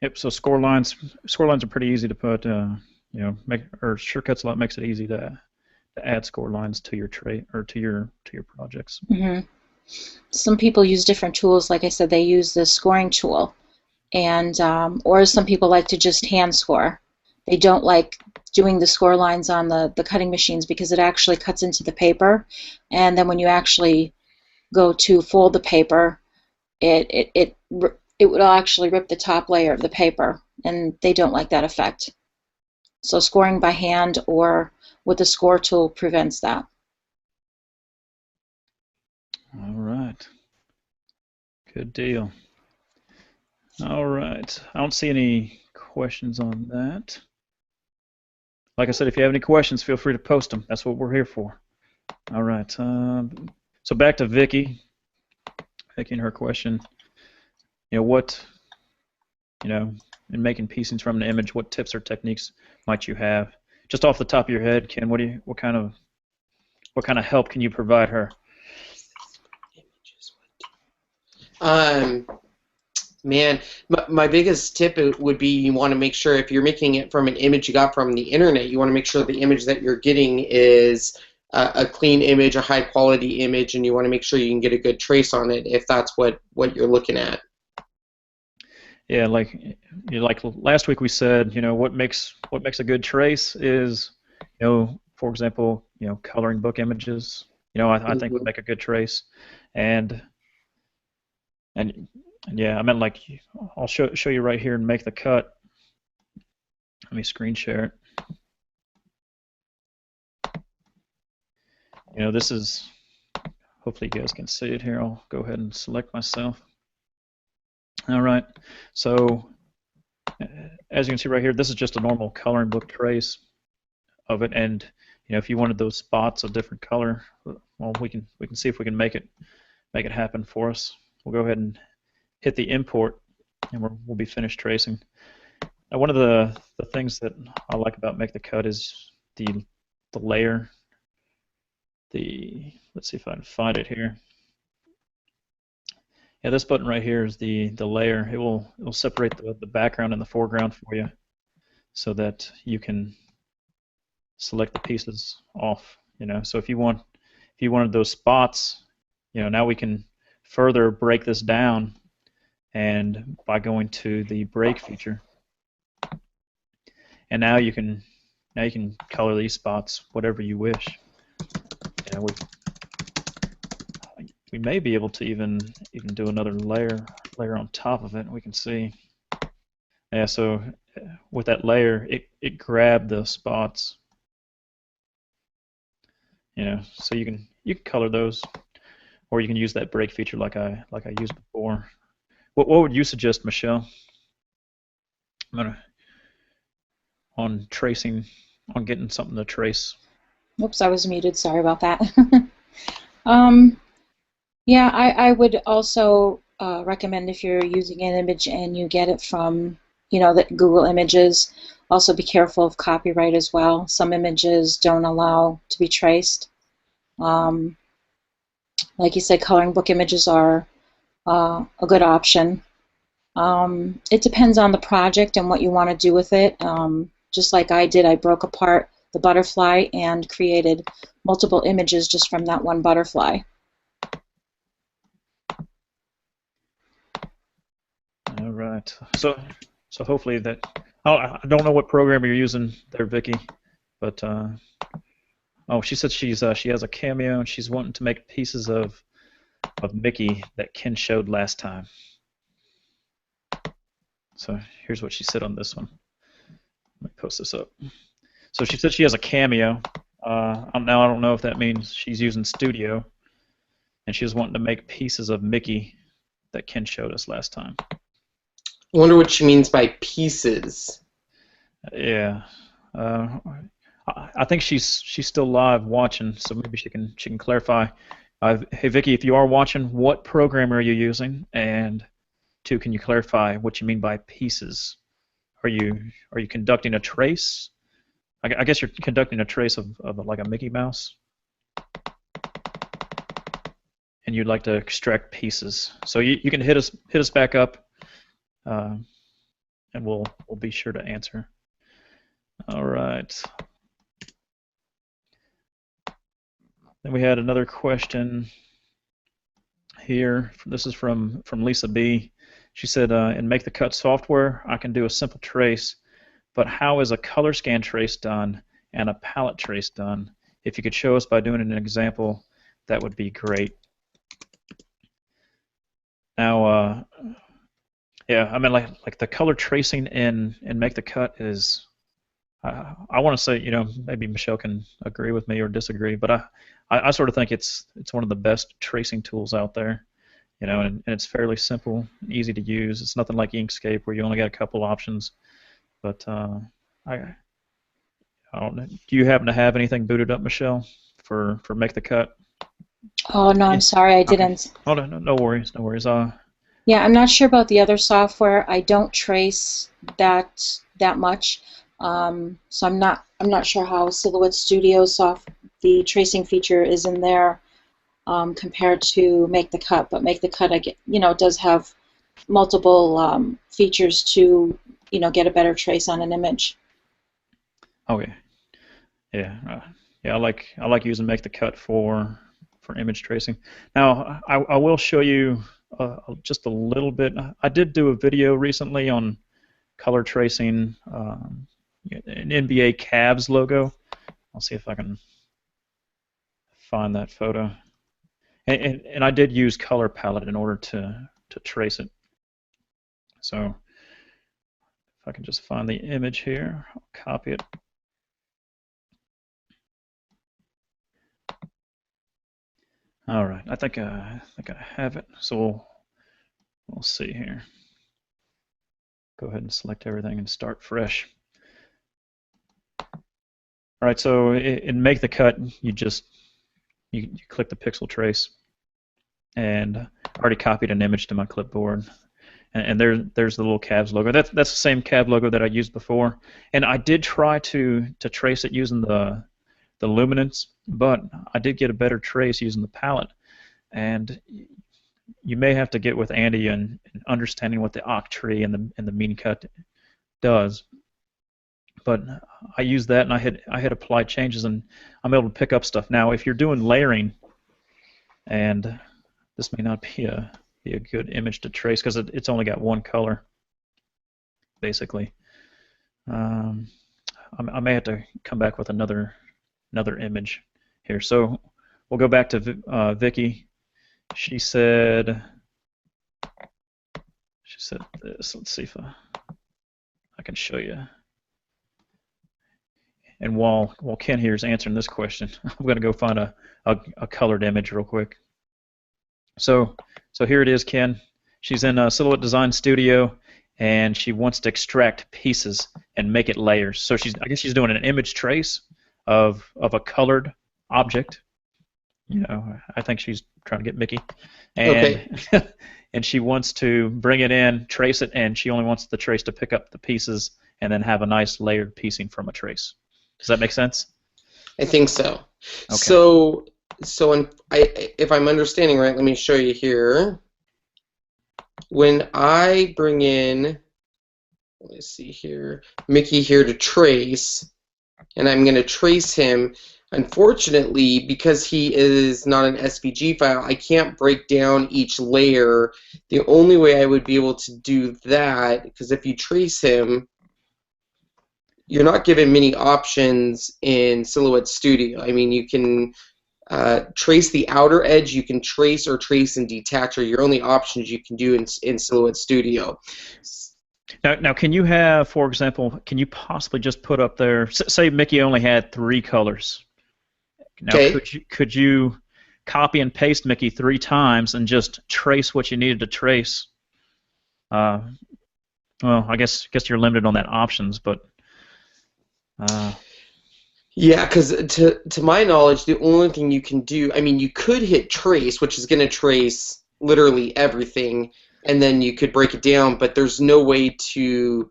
Yep. So score lines are pretty easy to put. You know, Shortcuts a lot makes it easy to add score lines to your trait or to your projects. Mm-hmm. Some people use different tools. Like I said, they use the scoring tool, and or some people like to just hand score. They don't like doing the score lines on the cutting machines because it actually cuts into the paper, and then when you actually go to fold the paper, it would actually rip the top layer of the paper, and they don't like that effect. So scoring by hand or with the score tool prevents that. All right. Good deal. All right. I don't see any questions on that. Like I said, if you have any questions, feel free to post them. That's what we're here for. All right. So back to Vicky. Vicky and her question. You know, in making piecings from an image, what tips or techniques might you have? Just off the top of your head, Ken, what kind of help can you provide her? Man, my biggest tip would be you want to make sure if you're making it from an image you got from the internet, you want to make sure the image that you're getting is a clean image, a high quality image, and you want to make sure you can get a good trace on it if that's what you're looking at. Yeah, like last week we said, you know, what makes a good trace is, you know, for example, you know, coloring book images, you know, I think would make a good trace, and yeah, I meant like I'll show you right here and make the cut. Let me screen share it. You know, this is, hopefully you guys can see it here. I'll go ahead and select myself. All right, so as you can see right here, this is just a normal coloring book trace of it, and you know, if you wanted those spots of different color, well, we can see if we can make it happen for us. We'll go ahead and hit the import, and we'll be finished tracing. Now, one of the things that I like about Make the Cut is the layer. Let's see if I can find it here. Yeah, this button right here is the layer. It will separate the background and the foreground for you, so that you can select the pieces off. You know, so if you wanted those spots, you know, now we can further break this down, and by going to the break feature, and now you can Now you can color these spots whatever you wish. You know, we may be able to even do another layer on top of it. We can see. Yeah, so with that layer, it grabbed the spots. You know, so you can color those, or you can use that break feature like I used before. What would you suggest, Michelle? I'm gonna on tracing, on getting something to trace. Oops, I was muted. Sorry about that. Yeah, I would also recommend if you're using an image and you get it from, you know, the Google Images, also be careful of copyright as well. Some images don't allow to be traced. Like you said, coloring book images are a good option. It depends on the project and what you want to do with it. Just like I did, I broke apart the butterfly and created multiple images just from that one butterfly. All right. So hopefully that. Oh, I don't know what program you're using there, Vicky, but oh, she said she has a cameo and she's wanting to make pieces of Mickey that Ken showed last time. So here's what she said on this one. Let me post this up. So she said she has a cameo. Now I don't know if that means she's using Studio, and she was wanting to make pieces of Mickey that Ken showed us last time. I wonder what she means by pieces. Yeah, I think she's still live watching, so maybe she can clarify. Hey Vicky, if you are watching, what program are you using? And two, can you clarify what you mean by pieces? Are you conducting a trace? I guess you're conducting a trace of like a Mickey Mouse, and you'd like to extract pieces. So you can hit us back up, and we'll be sure to answer. All right. Then we had another question here. This is from Lisa B. She said, in Make the Cut software, I can do a simple trace, but how is a color scan trace done and a palette trace done? If you could show us by doing an example, that would be great. Now, yeah, I mean, like the color tracing in Make the Cut is, I want to say, you know, maybe Michelle can agree with me or disagree, but I sort of think it's one of the best tracing tools out there. You know, and it's fairly simple, easy to use. It's nothing like Inkscape where you only got a couple options. But I don't know. Do you happen to have anything booted up, Michelle, for Make the Cut? Oh no, I'm sorry, I didn't. Okay. Oh no worries, no worries. Yeah, I'm not sure about the other software. I don't trace that much, so I'm not sure how Silhouette Studio the tracing feature is in there compared to Make the Cut. But Make the Cut, it does have multiple features to get a better trace on an image. Okay. Yeah. Yeah. I like using Make the Cut for image tracing. Now I will show you just a little bit. I did do a video recently on color tracing an NBA Cavs logo. I'll see if I can find that photo. And I did use Color Palette in order to trace it. So if I can just find the image here, I'll copy it. All right, I think I have it. So we'll see here. Go ahead and select everything and start fresh. All right, so in Make the Cut, you click the pixel trace, and I already copied an image to my clipboard, and there's the little Cavs logo. That's the same Cavs logo that I used before, and I did try to trace it using the luminance, but I did get a better trace using the palette, and you may have to get with Andy and understanding what the octree and the mean cut does. But I used that, and I had applied changes, and I'm able to pick up stuff. Now, if you're doing layering, and this may not be a good image to trace because it's only got one color, basically. I may have to come back with another image here. So we'll go back to Vicky. She said this. Let's see if I can show you. And while Ken here is answering this question, I'm going to go find a colored image real quick. So here it is, Ken. She's in Silhouette Design Studio, and she wants to extract pieces and make it layers. So I guess she's doing an image trace of a colored object. You know, I think she's trying to get Mickey. And, okay. And she wants to bring it in, trace it, and she only wants the trace to pick up the pieces and then have a nice layered piecing from a trace. Does that make sense? I think so. Okay. If I'm understanding right, let me show you here. When I bring in, let's see here, Mickey here to trace, and I'm going to trace him. Unfortunately, because he is not an SVG file, I can't break down each layer. The only way I would be able to do that, because if you trace him, you're not given many options in Silhouette Studio. I mean, you can trace the outer edge, you can trace or trace and detach, are your only options you can do in Silhouette Studio. Now, can you have, for example, can you possibly just put up there, say Mickey only had 3 colors. Now, okay. could you copy and paste Mickey 3 times and just trace what you needed to trace? Well, I guess you're limited on that options, but yeah, because to my knowledge, the only thing you can do, I mean, you could hit trace, which is going to trace literally everything, and then you could break it down, but there's no way to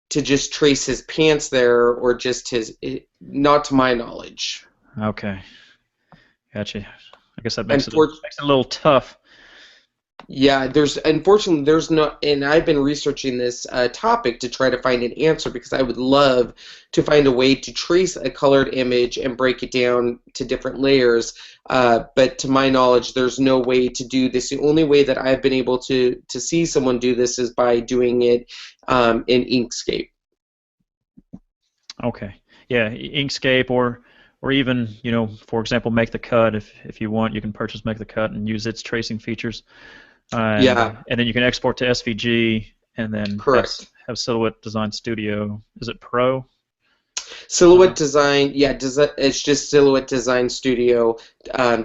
just trace his pants there, or just his, not to my knowledge. Okay, gotcha. I guess that makes it a little tough. Yeah, unfortunately there's no, and I've been researching this topic to try to find an answer, because I would love to find a way to trace a colored image and break it down to different layers, but to my knowledge there's no way to do this. The only way that I've been able to see someone do this is by doing it in Inkscape. Okay, yeah, Inkscape, or even, you know, for example, Make the Cut. If you want, you can purchase Make the Cut and use its tracing features. Yeah. And then you can export to SVG, and then have Silhouette Design Studio. Is it Pro? Silhouette Design, yeah, it's just Silhouette Design Studio.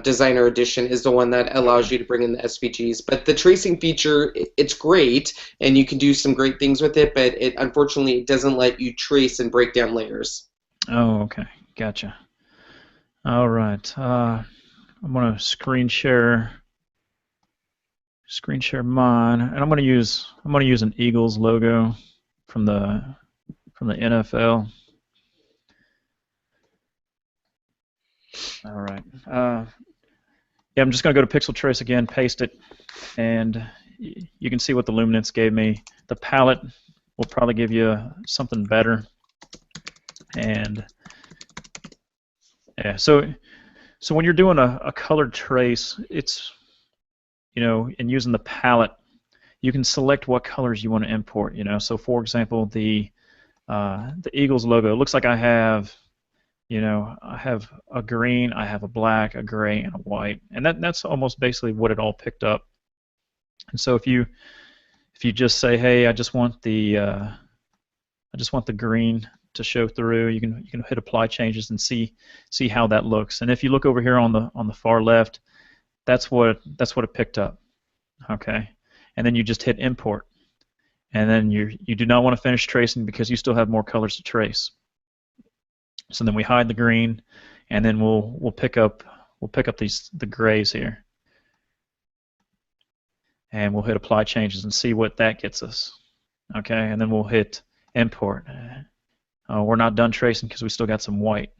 Designer Edition is the one that allows you to bring in the SVGs. But the tracing feature, it's great, and you can do some great things with it, but unfortunately it doesn't let you trace and break down layers. Oh, okay, gotcha. All right, I'm gonna screen share mine, and I'm gonna use an Eagles logo from the NFL. All right. Yeah, I'm just gonna go to Pixel Trace again, paste it, and you can see what the luminance gave me. The palette will probably give you something better, and yeah. So when you're doing a colored trace, it's, you know, and using the palette, you can select what colors you want to import. You know, so for example, the Eagles logo. It looks like I have, you know, I have a green, I have a black, a gray, and a white, and that's almost basically what it all picked up. And so if you just say, hey, I just want the green to show through, you can hit apply changes and see how that looks. And if you look over here on the far left, that's what it picked up. Okay, and then you just hit import, and then you do not want to finish tracing because you still have more colors to trace. So then we hide the green, and then we'll pick up the grays here, and we'll hit apply changes and see what that gets us. Okay, and then we'll hit import. We're not done tracing because we still got some white.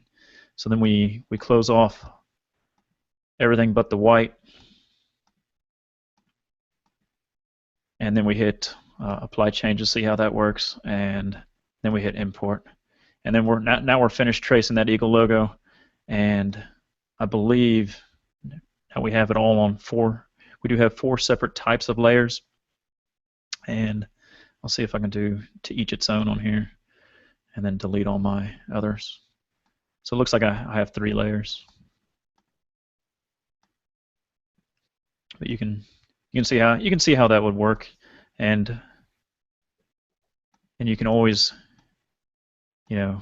So then we close off everything but the white, and then we hit apply changes, see how that works, and then we hit import. And then now we're finished tracing that Eagle logo, and I believe now we have it all on 4. We do have 4 separate types of layers, and I'll see if I can do to each its own on here. and then delete all my others. So it looks like I have 3 layers. But you can see how that would work, and you can always, you know,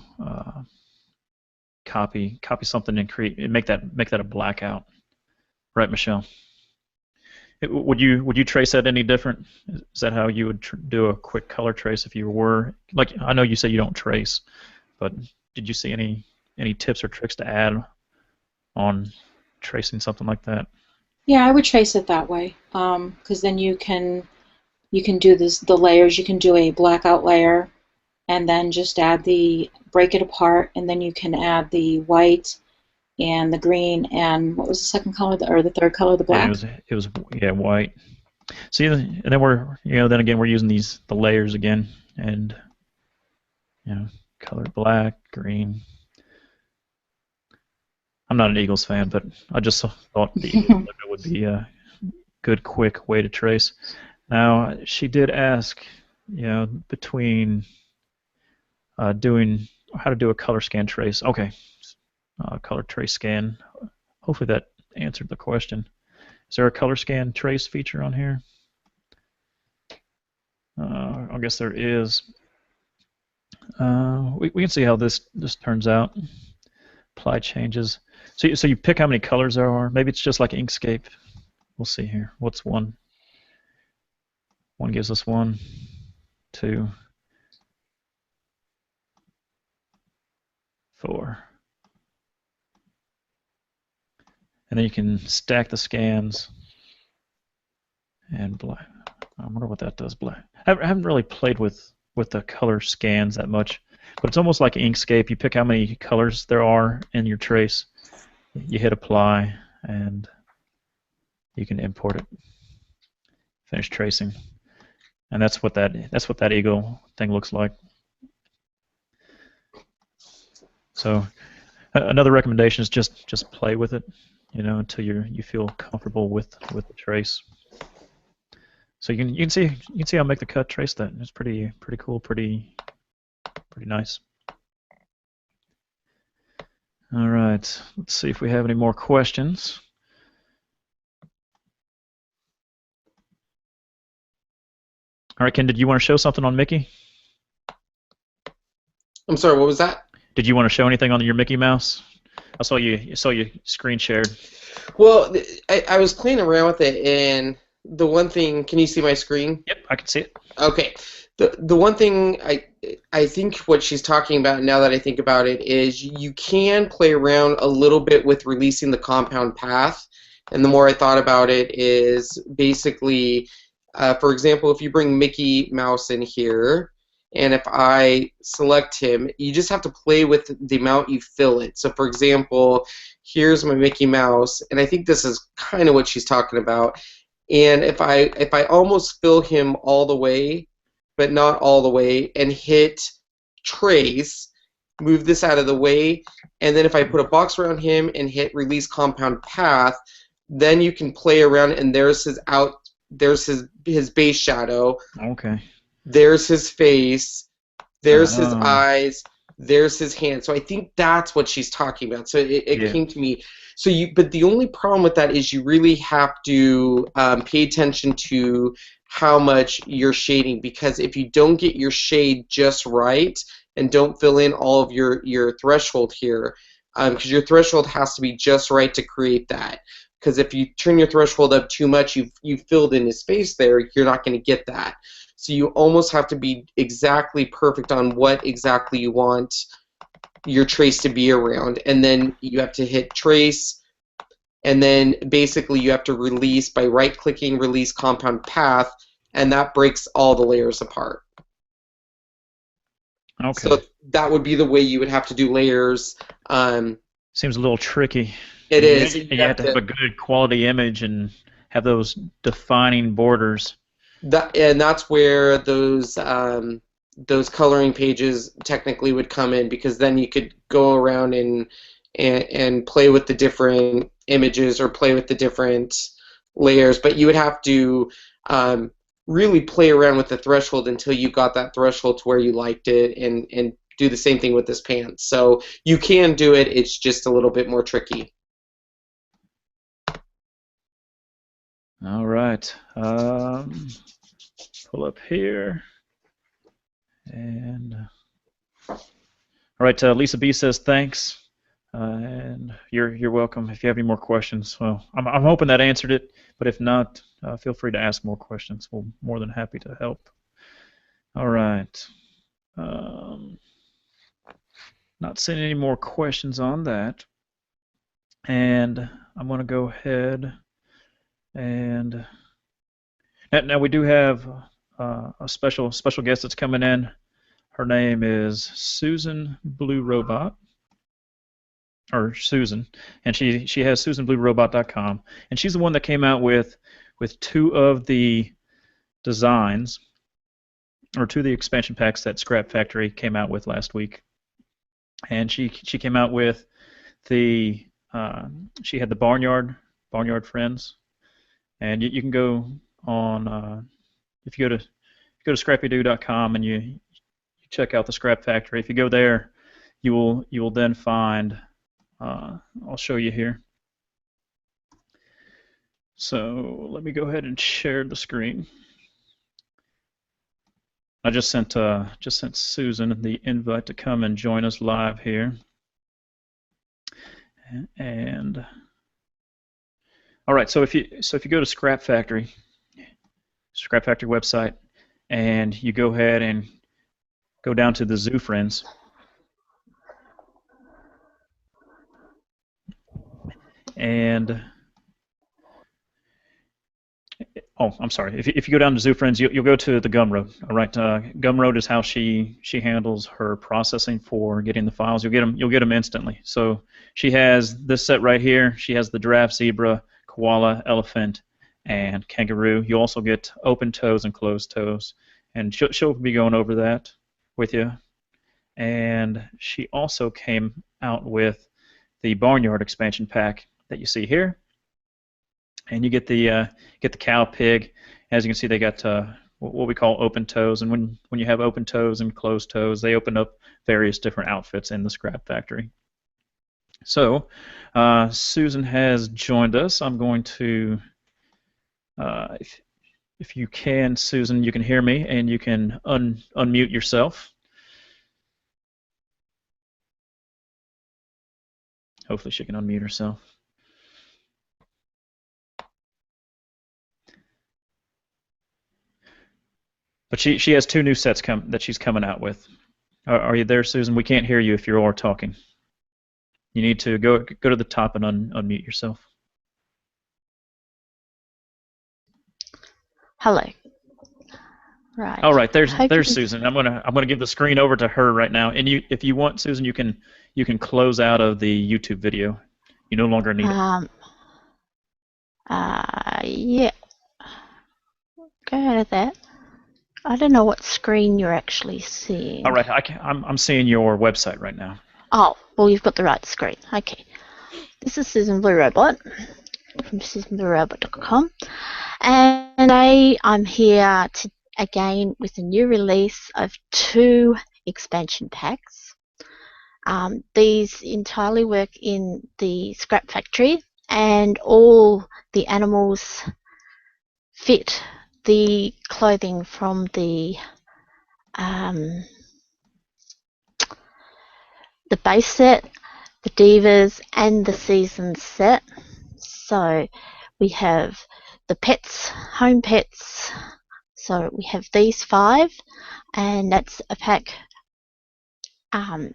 copy something and make that a blackout, right, Michelle? Would you trace that any different? Is that how you would do a quick color trace if you were, like, I know you say you don't trace, but did you see any tips or tricks to add on tracing something like that? Yeah, I would trace it that way, because then you can do the layers. You can do a blackout layer, and then just break it apart, and then you can add the white and the green, and what was the second color, or the third color, the black? Yeah, it was white. See, and then then again we're using the layers again, and colored black, green. I'm not an Eagles fan, but I just thought the Eagles logo would be a good, quick way to trace. Now, she did ask, between doing how to do a color scan trace. Okay, color trace scan. Hopefully that answered the question. Is there a color scan trace feature on here? I guess there is. We can see how this turns out. Apply changes. So you pick how many colors there are. Maybe it's just like Inkscape. We'll see here. What's one? One gives us 1, 2, 4. And then you can stack the scans. And black. I wonder what that does. Black. I haven't really played with the color scans that much, but it's almost like Inkscape. You pick how many colors there are in your trace. You hit apply, and you can import it. Finish tracing, and that's what that eagle thing looks like. So another recommendation is just play with it, until you feel comfortable with the trace. So you can see how I make the cut, trace that. It's pretty cool, pretty nice. All right, let's see if we have any more questions. All right, Ken, did you want to show something on Mickey? I'm sorry, what was that? Did you want to show anything on your Mickey Mouse? I saw you screen shared. Well, I was playing around with it, and the one thing, can you see my screen? Yep, I can see it. Okay. The one thing I think what she's talking about, now that I think about it, is you can play around a little bit with releasing the compound path. And the more I thought about it is basically, for example, if you bring Mickey Mouse in here, and if I select him, you just have to play with the amount you fill it. So for example, here's my Mickey Mouse, and I think this is kind of what she's talking about. And if I almost fill him all the way, but not all the way, and hit trace, move this out of the way, and then if I put a box around him and hit release compound path, then you can play around, and there's his base shadow. Okay. There's his face. There's his eyes. There's his hand. So I think that's what she's talking about. So it came to me. So but the only problem with that is you really have to pay attention to how much you're shading, because if you don't get your shade just right and don't fill in all of your threshold here, because your threshold has to be just right to create that. Because if you turn your threshold up too much, you've filled in his face there, you're not going to get that. So you almost have to be exactly perfect on what exactly you want your trace to be around, and then you have to hit trace, and then basically you have to release by right-clicking, release compound path, and that breaks all the layers apart. Okay. So that would be the way you would have to do layers. Seems a little tricky. It is. You have to have a good quality image and have those defining borders. And that's where those coloring pages technically would come in, because then you could go around and play with the different images or play with the different layers, but you would have to really play around with the threshold until you got that threshold to where you liked it, and do the same thing with this pants. So you can do it, it's just a little bit more tricky. All right. Pull up here. And all right, Lisa B says thanks. And you're welcome. If you have any more questions, well, I'm hoping that answered it. But if not, feel free to ask more questions. We're more than happy to help. All right. Not seeing any more questions on that. And I'm going to go ahead and now we do have a special guest that's coming in. Her name is Susan Blue Robot. Or Susan, and she has SusanBlueRobot.com, and she's the one that came out with two of the designs, or two of the expansion packs that Scrap Factory came out with last week. And she came out with the she had the Barnyard Friends, and you can go on if you go to ScrappyDew.com and you check out the Scrap Factory. If you go there, you will then find. I'll show you here. So let me go ahead and share the screen. I just sent Susan the invite to come and join us live here. And all right, so if you go to Scrap Factory website, and you go ahead and go down to the Zoo Friends. And oh, I'm sorry. If you go down to Zoo Friends, you'll go to the Gumroad. All right, Gumroad is how she handles her processing for getting the files. You'll get them instantly. So she has this set right here. She has the giraffe, zebra, koala, elephant, and kangaroo. You also get open toes and closed toes, and she'll be going over that with you. And she also came out with the Barnyard expansion pack that you see here, and you get the cow, pig. As you can see, they got what we call open toes, and when you have open toes and closed toes, they open up various different outfits in the Scrap Factory. So Susan has joined us. I'm going to, if you can, Susan, you can hear me, and you can unmute yourself. Hopefully she can unmute herself. But she has two new sets that she's coming out with. Are you there, Susan? We can't hear you if you are talking. You need to go to the top and unmute yourself. Hello. Right. All right, there's Susan. I'm gonna give the screen over to her right now. And if you want, Susan, you can close out of the YouTube video. You no longer need it. Yeah. Go out of that. I don't know what screen you're actually seeing. All right, I'm seeing your website right now. Oh, well, you've got the right screen. Okay. This is Susan Blue Robot from SusanBlueRobot.com, and I'm here again with a new release of two expansion packs. These entirely work in the Scrap Factory, and all the animals fit the clothing from the base set, the Divas, and the Seasons set. So we have the pets, home pets. So we have these 5, and that's a pack for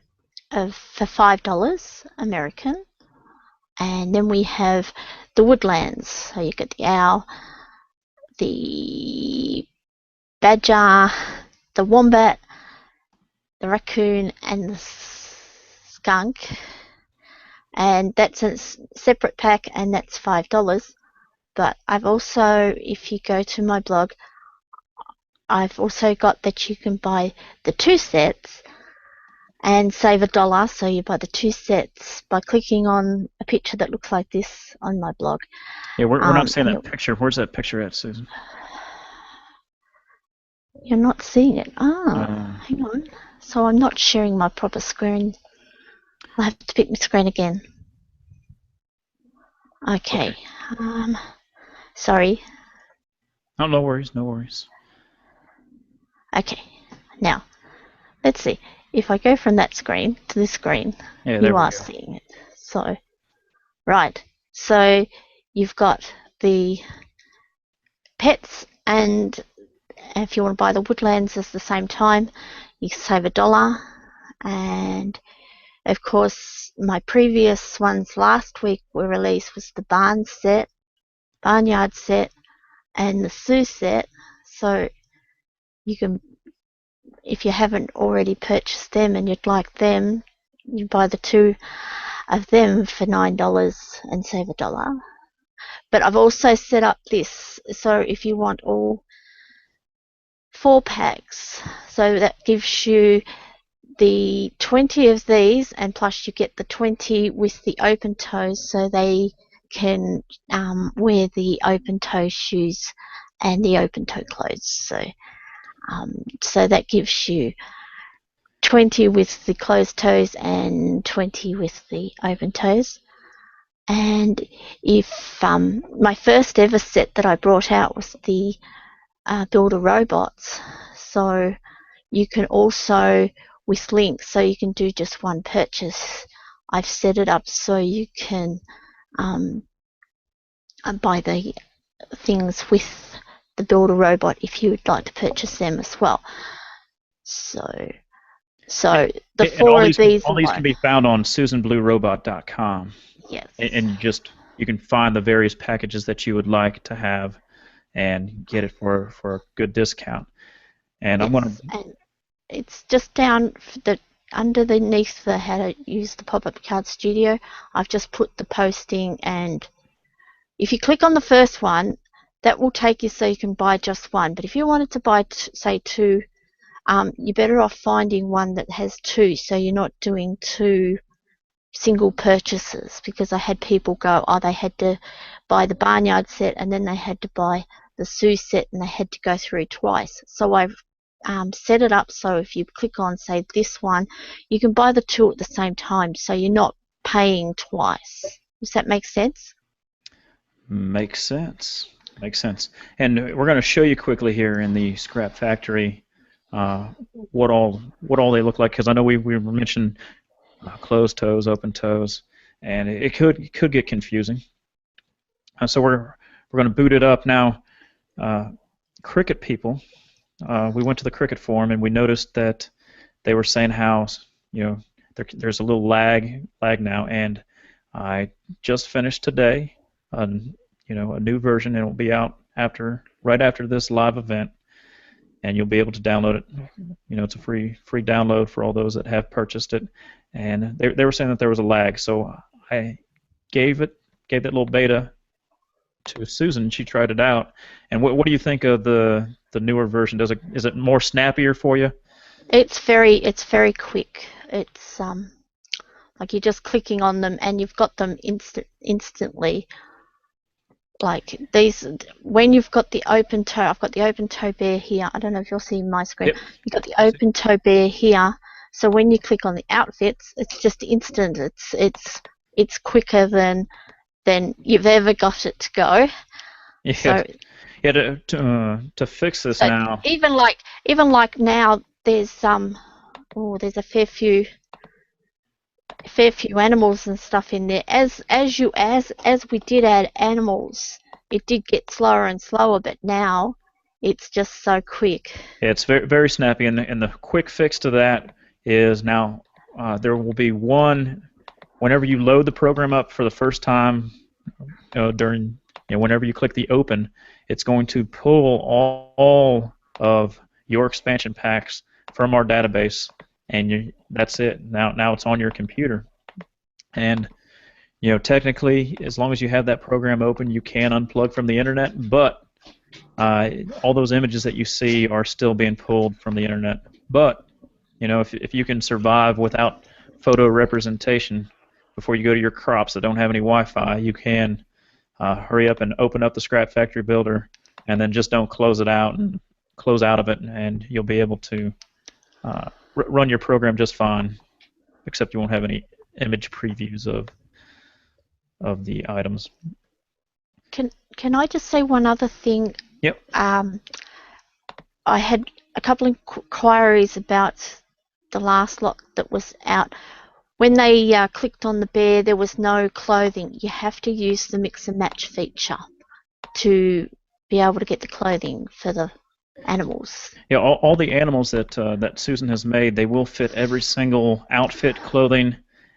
$5 American. And then we have the Woodlands. So you get the owl, the badger, the wombat, the raccoon, and the skunk, and that's a separate pack, and that's $5. But I've also, if you go to my blog, I've also got that you can buy the 2 sets and save $1. So you buy the 2 sets by clicking on a picture that looks like this on my blog. Yeah, we're not seeing that picture. Where's that picture at, Susan? You're not seeing it. Ah, hang on. So I'm not sharing my proper screen. I'll have to pick my screen again. Okay. Sorry. Oh, no worries, no worries. Okay. Now, let's see. If I go from that screen to this screen, Yeah, there you we are go. seeing it. So, right. So you've got the pets, and if you want to buy the woodlands at the same time, you can save $1. And of course, my previous ones last week were released was the barnyard set, and the Sioux set. So you can, if you haven't already purchased them and you'd like them, you buy the 2 of them for $9 and save $1. But I've also set up this, so if you want all 4 packs, so that gives you the 20 of these, and plus you get the 20 with the open toes, so they can wear the open toe shoes and the open toe clothes. So that gives you 20 with the closed toes and 20 with the open toes. And if my first ever set that I brought out was the Builder Robots, so you can also, with links, so you can do just one purchase. I've set it up so you can buy the things with the Builder Robot if you would like to purchase them as well. So the 4 of these all these can be found on SusanBlueRobot.com. Yes. And you can find the various packages that you would like to have and get it for a good discount. And I'm going to... And it's just down underneath the how to use the pop-up card studio. I've just put the posting, and if you click on the first one, that will take you so you can buy just one. But if you wanted to buy, say, 2, you're better off finding one that has 2, so you're not doing 2 single purchases, because I had people go, they had to buy the barnyard set and then they had to buy the Sioux set, and they had to go through twice. So I've set it up so if you click on, say, this one, you can buy the 2 at the same time, so you're not paying twice. Does that make sense? Makes sense. Makes sense. And we're going to show you quickly here in the Scrap Factory what all they look like, because I know we mentioned closed toes, open toes, and it could get confusing. So we're going to boot it up now. Cricut people, we went to the Cricut forum and we noticed that they were saying how there's a little lag now, and I just finished today a new version, and it will be out right after this live event, and you'll be able to download it. It's a free download for all those that have purchased it. And they were saying that there was a lag, so I gave that little beta to Susan. She tried it out. And what do you think of the newer version? Is it more snappier for you? It's very quick. It's like you're just clicking on them and you've got them instantly. Like these, when you've got the open toe, I've got the open toe bear here. I don't know if you're seeing my screen. Yep. You've got the open toe bear here. So when you click on the outfits, it's just instant. It's quicker than you've ever got it to go. Yeah. So, to fix this now. Even like now, there's there's a fair few animals and stuff in there. As we did add animals, it did get slower and slower, but now it's just so quick. Yeah, it's very, very snappy, and the quick fix to that is now there will be one whenever you load the program up for the first time whenever you click the open, it's going to pull all of your expansion packs from our database, and that's it. Now it's on your computer. And technically, as long as you have that program open, you can unplug from the internet, but all those images that you see are still being pulled from the internet. But if you can survive without photo representation before you go to your crops that don't have any Wi-Fi, you can hurry up and open up the Scrap Factory Builder, and then just don't close out of it, and you'll be able to run your program just fine, except you won't have any image previews of the items. Can I just say one other thing? Yep. I had a couple of inquiries about the last lot that was out. When they clicked on the bear, there was no clothing. You have to use the mix and match feature to be able to get the clothing for the animals. Yeah, all the animals that Susan has made, they will fit every single outfit, clothing,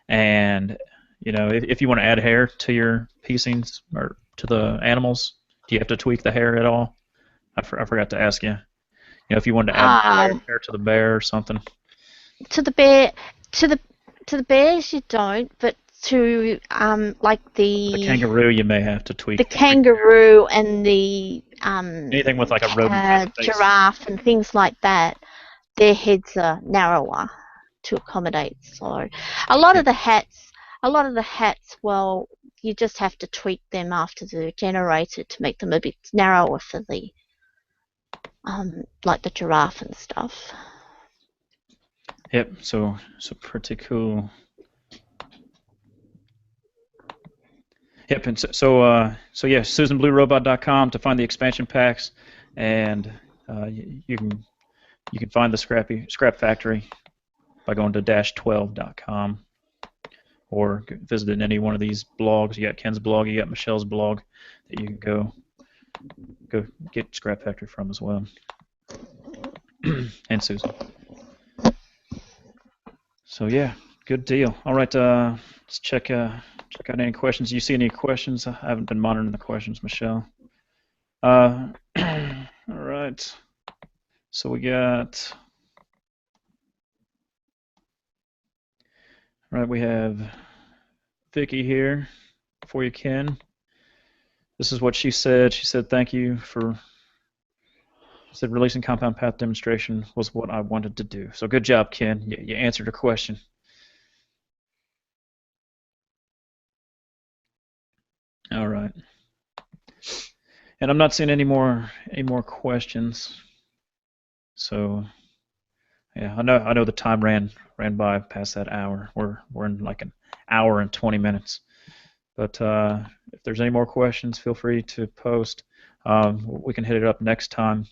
and if you want to add hair to your piecings or to the animals, do you have to tweak the hair at all? I forgot to ask you. If you wanted to add hair to the bear or something. To the bears you don't, but to like the kangaroo you may have to tweak. The kangaroo and the anything with like a rodent giraffe and things like that, their heads are narrower to accommodate. So a lot of the hats, well, you just have to tweak them after they're generated to make them a bit narrower for the like the giraffe and stuff. Yep, so pretty cool. Yep, and so yeah, SusanBlueRobot.com to find the expansion packs, and you can find the Scrap Factory by going to -12.com, or visit any one of these blogs. You got Ken's blog, you got Michelle's blog that you can go get Scrap Factory from as well, and Susan. So yeah, good deal. All right, let's check out any questions. Do you see any questions? I haven't been monitoring the questions, Michelle. All right. So we got. All right, we have Vicky here for you, Ken. This is what she said. She said, "Thank you for." She said, "Releasing compound path demonstration was what I wanted to do." So good job, Ken. You answered her question. All right. And I'm not seeing any more questions. So yeah, I know the time ran by past that hour. We're in like an hour and 20 minutes. But if there's any more questions, feel free to post. We can hit it up next time,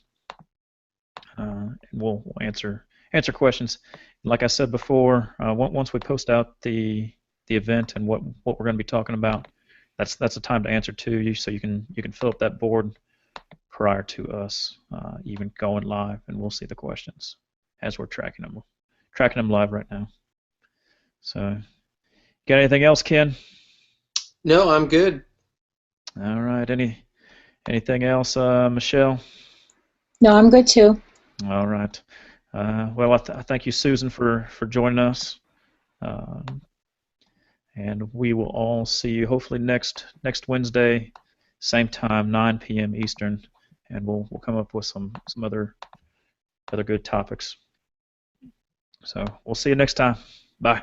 and we'll answer questions. Like I said before, once we post out the event and what we're going to be talking about, that's the time to answer to you, so you can fill up that board prior to us even going live, and we'll see the questions as we're tracking them. We're tracking them live right now. So, got anything else, Ken? No, I'm good. All right. Anything else, Michelle? No, I'm good too. All right. Well, I thank you, Susan, for joining us. And we will all see you hopefully next Wednesday, same time, 9 p.m. Eastern, and we'll come up with some other good topics. So we'll see you next time. Bye.